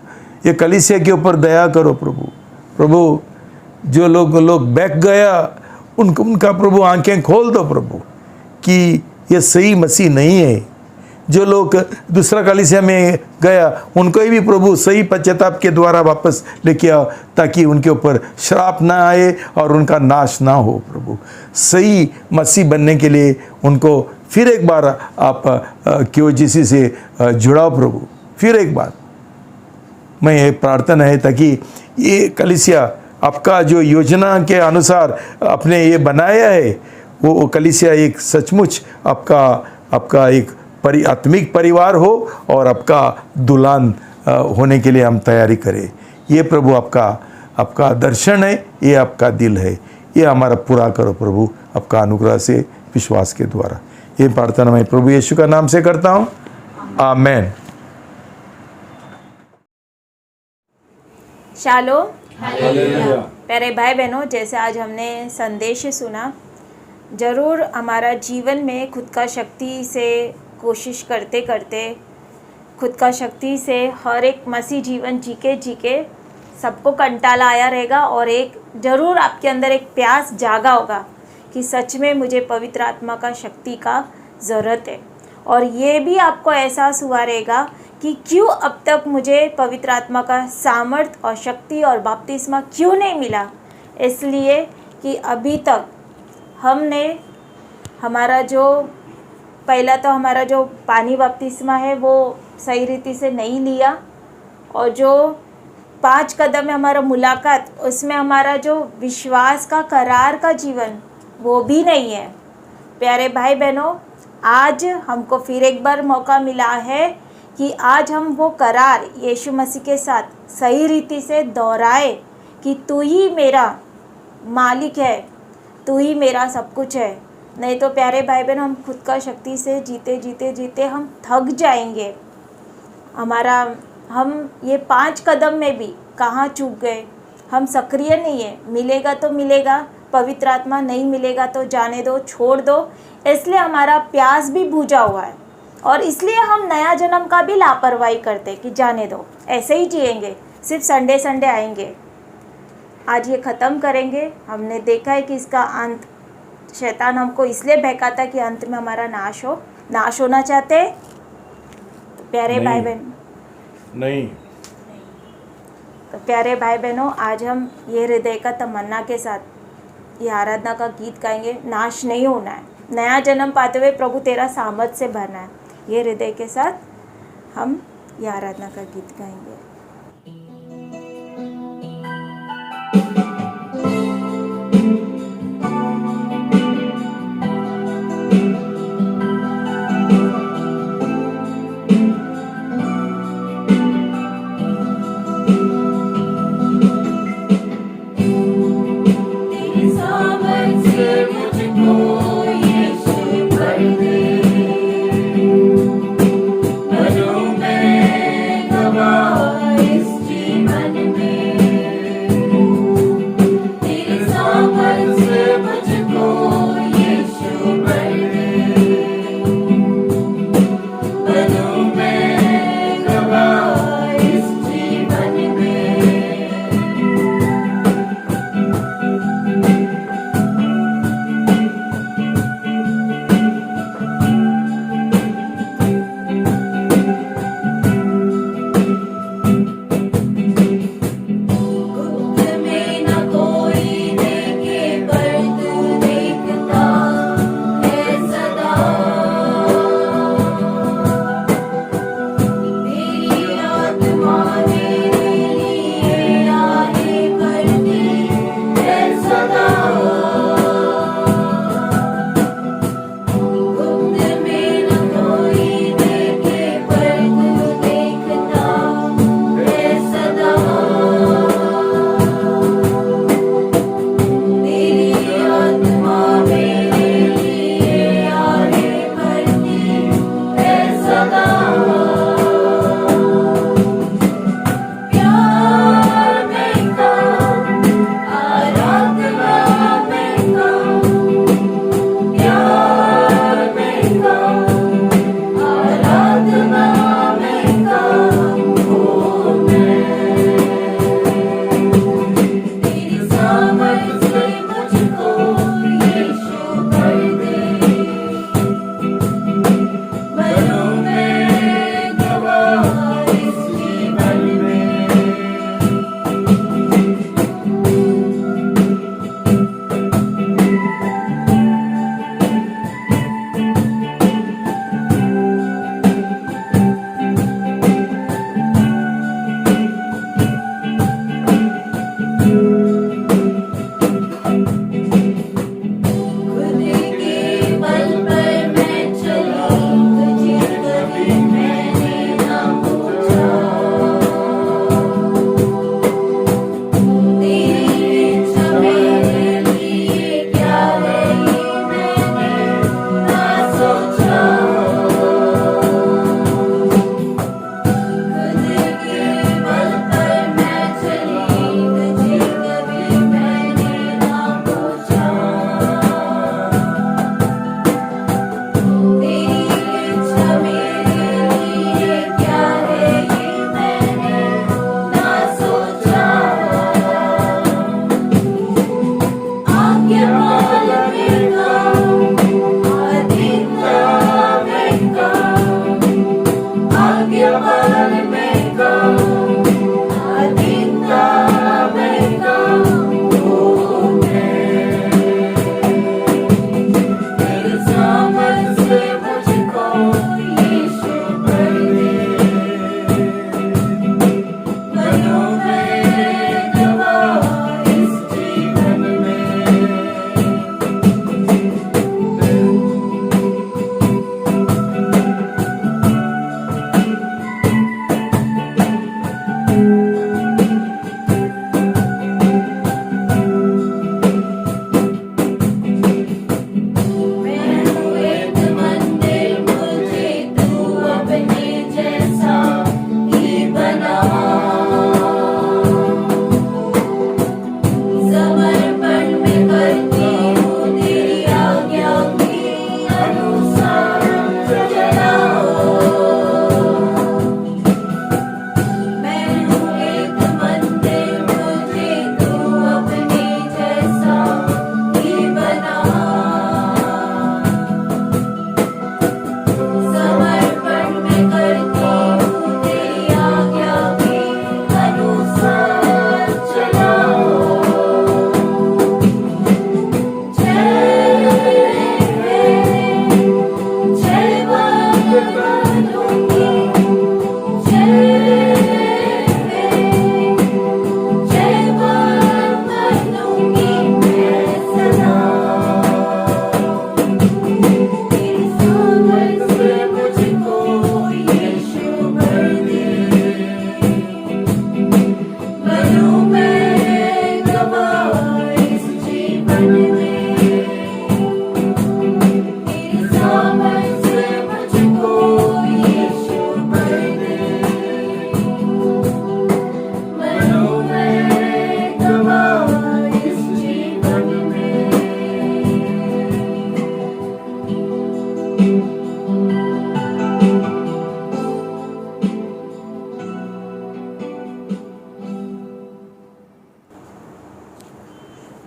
ये कलीसिया के ऊपर दया करो प्रभु। प्रभु जो लोग बहक गया उनका प्रभु आंखें खोल दो प्रभु कि ये सही मसीह नहीं है। जो लोग दूसरा कलीसिया में गया उनको भी प्रभु सही पश्चाताप के द्वारा वापस लेके आओ, ताकि उनके ऊपर श्राप ना आए और उनका नाश ना हो प्रभु। सही मसीह बनने के लिए उनको फिर एक बार आप KOGC से जुड़ाओ प्रभु। फिर एक बार मैं ये प्रार्थना है ताकि ये कलीसिया आपका जो योजना के अनुसार आपने ये बनाया है वो कलीसिया एक सचमुच आपका एक आत्मिक परिवार हो और आपका दुल्हन होने के लिए हम तैयारी करें। ये प्रभु आपका दर्शन है, ये आपका दिल है, ये हमारा पूरा करो प्रभु आपका अनुग्रह से विश्वास के द्वारा। ये प्रार्थना मैं प्रभु यीशु का नाम से करता हूँ, आमेन। शालोम। प्यारे भाई बहनों, जैसे आज हमने संदेश सुना, ज़रूर हमारा जीवन में खुद का शक्ति से कोशिश करते करते खुद का शक्ति से हर एक मसीह जीवन जी के सबको कंटाला आया रहेगा और एक ज़रूर आपके अंदर एक प्यास जागा होगा कि सच में मुझे पवित्र आत्मा का शक्ति का ज़रूरत है। और ये भी आपको एहसास हुआ रहेगा कि क्यों अब तक मुझे पवित्र आत्मा का सामर्थ और शक्ति और बपतिस्मा क्यों नहीं मिला। इसलिए कि अभी तक हमने हमारा जो पानी बपतिस्मा है वो सही रीति से नहीं लिया, और जो 5 कदम है हमारा मुलाकात, उसमें हमारा जो विश्वास का करार का जीवन वो भी नहीं है। प्यारे भाई बहनों, आज हमको फिर एक बार मौका मिला है कि आज हम वो करार यीशु मसीह के साथ सही रीति से दोहराए कि तू ही मेरा मालिक है, तू ही मेरा सब कुछ है। नहीं तो प्यारे भाई बहन, हम खुद का शक्ति से जीते हम थक जाएंगे। हम ये 5 कदम में भी कहाँ चूक गए। हम सक्रिय नहीं है। मिलेगा तो मिलेगा, पवित्र आत्मा नहीं मिलेगा तो जाने दो, छोड़ दो। इसलिए हमारा प्यास भी बुझा हुआ है और इसलिए हम नया जन्म का भी लापरवाही करते कि जाने दो, ऐसे ही जिएंगे, सिर्फ संडे आएंगे। आज ये ख़त्म करेंगे। हमने देखा है कि इसका अंत, शैतान हमको इसलिए बहकाता कि अंत में हमारा नाश होना चाहते। तो प्यारे भाई बहन नहीं, तो प्यारे भाई बहनों, आज हम ये हृदय का तमन्ना के साथ ये आराधना का गीत गाएंगे। नाश नहीं होना है, नया जन्म पाते हुए प्रभु तेरा सामर्थ से भरना है। ये हृदय के साथ हम ये आराधना का गीत गाएंगे।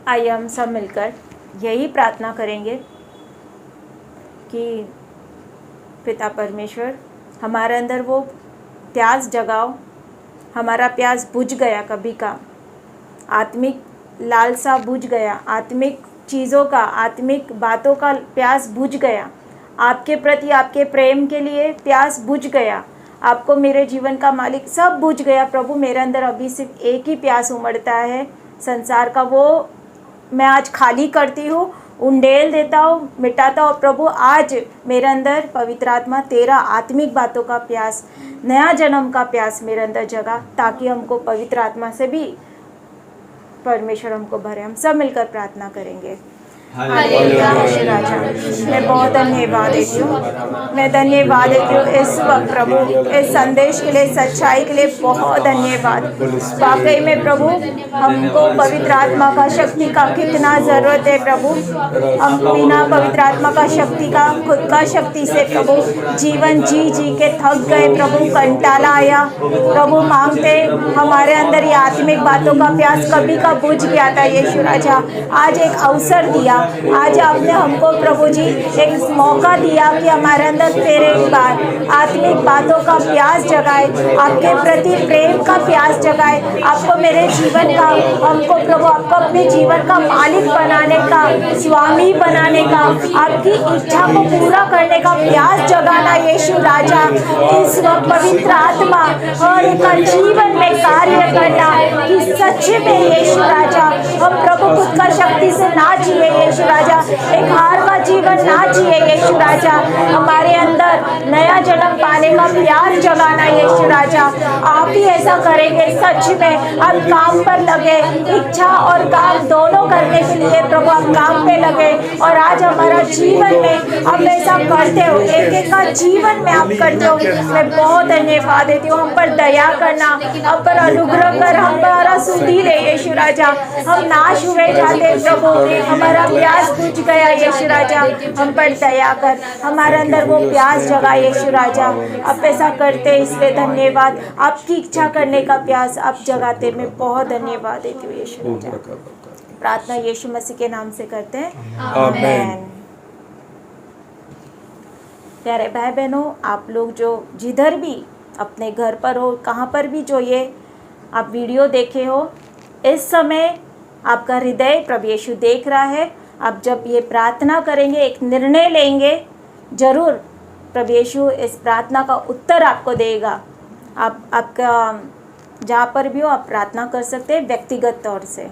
आइए हम सब मिलकर यही प्रार्थना करेंगे कि पिता परमेश्वर हमारे अंदर वो प्यास जगाओ। हमारा प्यास बुझ गया कभी का, आत्मिक लालसा बुझ गया, आत्मिक चीज़ों का, आत्मिक बातों का प्यास बुझ गया, आपके प्रति आपके प्रेम के लिए प्यास बुझ गया, आपको मेरे जीवन का मालिक सब बुझ गया। प्रभु मेरे अंदर अभी सिर्फ एक ही प्यास उमड़ता है संसार का, वो मैं आज खाली करती हूँ, उंडेल देता हूँ, मिटाता हूँ। प्रभु आज मेरे अंदर पवित्र आत्मा तेरा आत्मिक बातों का प्यास, नया जन्म का प्यास मेरे अंदर जगा, ताकि हमको पवित्र आत्मा से भी परमेश्वर हमको भरे। हम सब मिलकर प्रार्थना करेंगे। हालेलुया यीशु राजा, मैं बहुत धन्यवाद देती हूँ, मैं धन्यवाद देती हूँ इस वक्त प्रभु, इस संदेश के लिए, सच्चाई के लिए बहुत धन्यवाद। वाकई में प्रभु हमको पवित्र आत्मा का शक्ति का कितना ज़रूरत है प्रभु। हम बिना पवित्र आत्मा का शक्ति का, खुद का शक्ति से प्रभु जीवन जी जी के थक गए प्रभु, कंटाला आया प्रभु। मांगते हमारे अंदर ये आत्मिक बातों का प्यास कभी का बुझ गया था यीशु राजा, आज एक अवसर दिया, आज आपने हमको प्रभु जी एक मौका दिया कि हमारे अंदर फिर एक बार आत्मिक बातों का प्यास जगाए, आपके प्रति प्रेम का प्यास जगाए, आपको मेरे जीवन का, हमको प्रभु आपको अपने जीवन का मालिक बनाने का, स्वामी बनाने का, आपकी इच्छा को पूरा करने का प्यास जगाना यीशु राजा। इस वक्त पवित्र आत्मा और एक जीवन में कार्य करना कि सच में यीशु राजा हम प्रभु खुद का शक्ति से ना जिए यीशु राजा, एक हार का जीवन ना जिए यीशु राजा, हमारे अंदर नया जन्म पाने का प्यास जगाना यीशु राजा। आप ही ऐसा करेंगे सच में। आप काम पर लगे, इच्छा और काम दोनों करने के लिए प्रभु आप काम पे लगे, और आज हमारा जीवन में आप ऐसा करते हो, एक एक का जीवन में आप करते हो। मैं बहुत धन्यवाद देती हूँ। हम पर दया करना, हम पर अनुग्रह कर, हमारा सुधी ले यीशु राजा। हम नाश हुए जाते प्रभु, हमारा प्यास बुझ गया यीशु राजा, हम पर दया कर, हमारे अंदर वो प्यास जगा यीशु राजा। आप ऐसा करते इसलिए धन्यवाद, आपकी इच्छा करने का प्यास आप जगाते, मैं बहुत धन्यवाद देती हूँ यीशु राजा। प्रार्थना यीशु मसीह के नाम से करते हैं, आमीन। प्यारे भाई बहनों, आप लोग जो जिधर भी अपने घर पर हो, कहाँ पर भी जो ये आप वीडियो देखे हो, इस समय आपका हृदय प्रभु यीशु देख रहा है। आप जब ये प्रार्थना करेंगे, एक निर्णय लेंगे, ज़रूर प्रभु यीशु इस प्रार्थना का उत्तर आपको देगा। आपका जहाँ पर भी हो आप प्रार्थना कर सकते हैं व्यक्तिगत तौर से।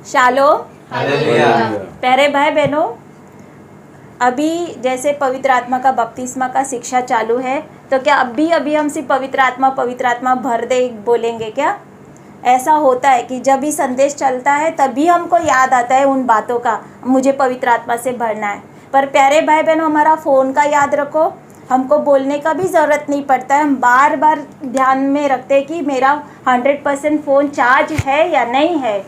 शालोम। प्यारे भाई बहनों, अभी जैसे पवित्र आत्मा का बपतिस्मा का शिक्षा चालू है, तो क्या अभी हम सिर्फ पवित्र आत्मा भर दे बोलेंगे क्या? ऐसा होता है कि जब भी संदेश चलता है तभी हमको याद आता है उन बातों का, मुझे पवित्र आत्मा से भरना है। पर प्यारे भाई बहनों, हमारा फ़ोन का याद रखो, हमको बोलने का भी ज़रूरत नहीं पड़ता है। हम बार बार ध्यान में रखते हैं कि मेरा 100% फ़ोन चार्ज है या नहीं है।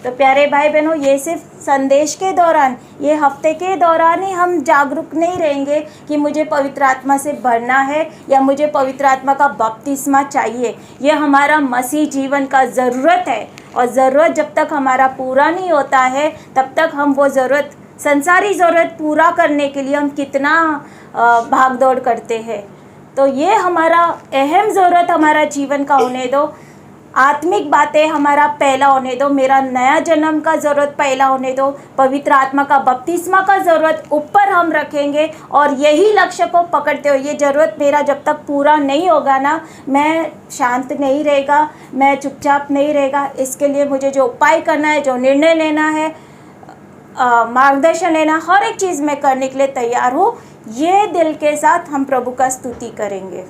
तो प्यारे भाई बहनों, ये सिर्फ संदेश के दौरान, ये हफ्ते के दौरान ही हम जागरूक नहीं रहेंगे कि मुझे पवित्र आत्मा से भरना है या मुझे पवित्र आत्मा का बपतिस्मा चाहिए। ये हमारा मसीह जीवन का ज़रूरत है, और ज़रूरत जब तक हमारा पूरा नहीं होता है तब तक हम वो ज़रूरत, संसारी ज़रूरत पूरा करने के लिए हम कितना भाग दौड़ करते हैं। तो ये हमारा अहम ज़रूरत हमारा जीवन का होने दो, आत्मिक बातें हमारा पहला होने दो, मेरा नया जन्म का ज़रूरत पहला होने दो, पवित्र आत्मा का बपतिस्मा का ज़रूरत ऊपर हम रखेंगे, और यही लक्ष्य को पकड़ते हो। ये ज़रूरत मेरा जब तक पूरा नहीं होगा ना, मैं शांत नहीं रहेगा, मैं चुपचाप नहीं रहेगा। इसके लिए मुझे जो उपाय करना है, जो निर्णय लेना है, मार्गदर्शन लेना, हर एक चीज़ में करने के लिए तैयार हूँ। ये दिल के साथ हम प्रभु का स्तुति करेंगे।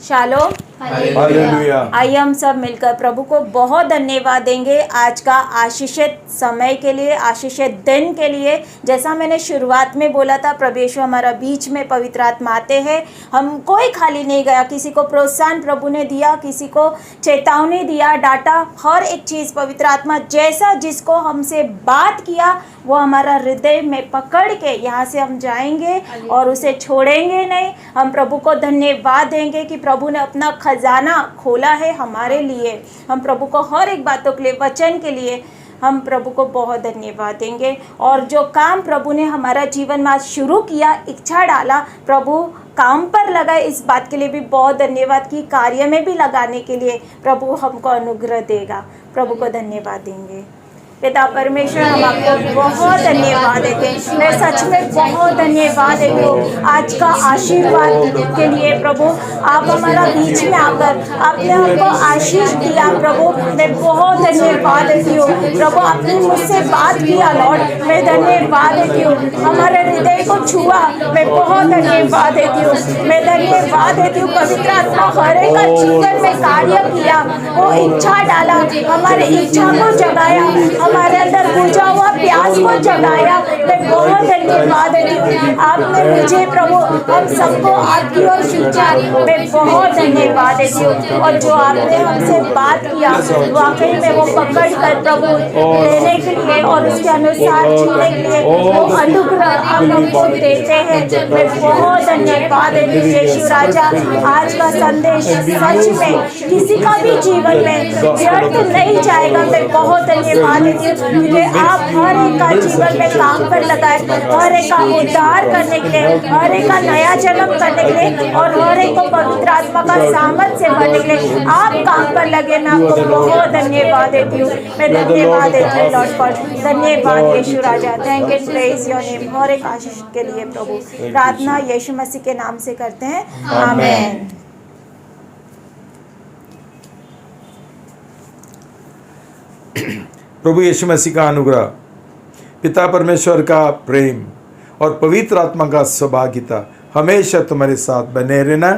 शालोम। हालेलुया। आइए हम सब मिलकर प्रभु को बहुत धन्यवाद देंगे आज का आशीषित समय के लिए, आशीषित दिन के लिए। जैसा मैंने शुरुआत में बोला था, प्रभु यीशु हमारा बीच में पवित्र आत्मा आते हैं। हम कोई खाली नहीं गया, किसी को प्रोत्साहन प्रभु ने दिया, किसी को चेतावनी दिया, डांटा, हर एक चीज़ पवित्र आत्मा जैसा जिसको हमसे बात किया वो हमारा हृदय में पकड़ के यहाँ से हम जाएंगे और उसे छोड़ेंगे नहीं। हम प्रभु को धन्यवाद देंगे कि प्रभु ने अपना खजाना खोला है हमारे लिए। हम प्रभु को हर एक बातों के लिए, वचन के लिए हम प्रभु को बहुत धन्यवाद देंगे। और जो काम प्रभु ने हमारा जीवन में आज शुरू किया, इच्छा डाला, प्रभु काम पर लगा, इस बात के लिए भी बहुत धन्यवाद कि कार्य में भी लगाने के लिए प्रभु हमको अनुग्रह देगा। प्रभु को धन्यवाद देंगे। पिता परमेश्वर, हम आपको बहुत धन्यवाद देते हैं। मैं सच में बहुत धन्यवाद देती हूँ आज का आशीर्वाद के लिए। प्रभु आप हमारा बीच में आकर आपने हमको आशीष दिया। प्रभु मैं बहुत धन्यवाद देती हूँ। प्रभु आपने मुझसे बात किया लॉर्ड, मैं धन्यवाद देती हूँ। हमारे हृदय को छुआ, मैं बहुत धन्यवाद देती हूँ। मैं धन्यवाद देती हूँ। पवित्र आत्मा हर एक का जीवन में कार्य किया, वो इच्छा डाला, हमारी इच्छा को जगाया, हमारे अंदर बुझा हुआ प्यास को जगाया। मैं बहुत धन्यवाद देती हूँ। आपने मुझे प्रभु हम सबको आपकी ओर खींचा, मैं बहुत धन्यवाद देती हूँ। और जो आपने हमसे बात किया वाकई में वो पकड़ कर प्रभु लेने के लिए और उसके अनुसार जीने के लिए वो अनुग्रह आप हमको देते हैं। मैं बहुत धन्यवाद देती हूँ यीशु राजा। आज का संदेश सच में किसी का भी जीवन में व्यर्थ नहीं जाएगा। मैं बहुत धन्यवाद देती हूँ कि आप हर एक का जीवन में काम पर लगाए, हर एक का उद्धार करने के लिए, हर एक का नया जन्म करने के लिए और हर एक को पवित्र आत्मा का सामर्थ से भरने के लिए आप काम पर लगे। मैं आपको बहुत धन्यवाद देती हूँ। मैं धन्यवाद देती हूँ लॉर्ड गॉड। धन्यवाद यीशु राजा। Thank you, praise your name. हर एक आशीष के लिए प्रभु प्रार्थना यीशु मसीह के नाम से करते हैं, आमीन। प्रभु यीशु मसीह का अनुग्रह, पिता परमेश्वर का प्रेम और पवित्र आत्मा का सौभाग्यता हमेशा तुम्हारे साथ बने रहना,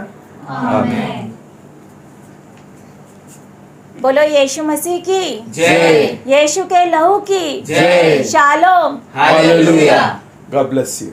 आमीन। बोलो यीशु मसीह की जय। यीशु के लहू की जय। Shalom. Hallelujah. God bless you.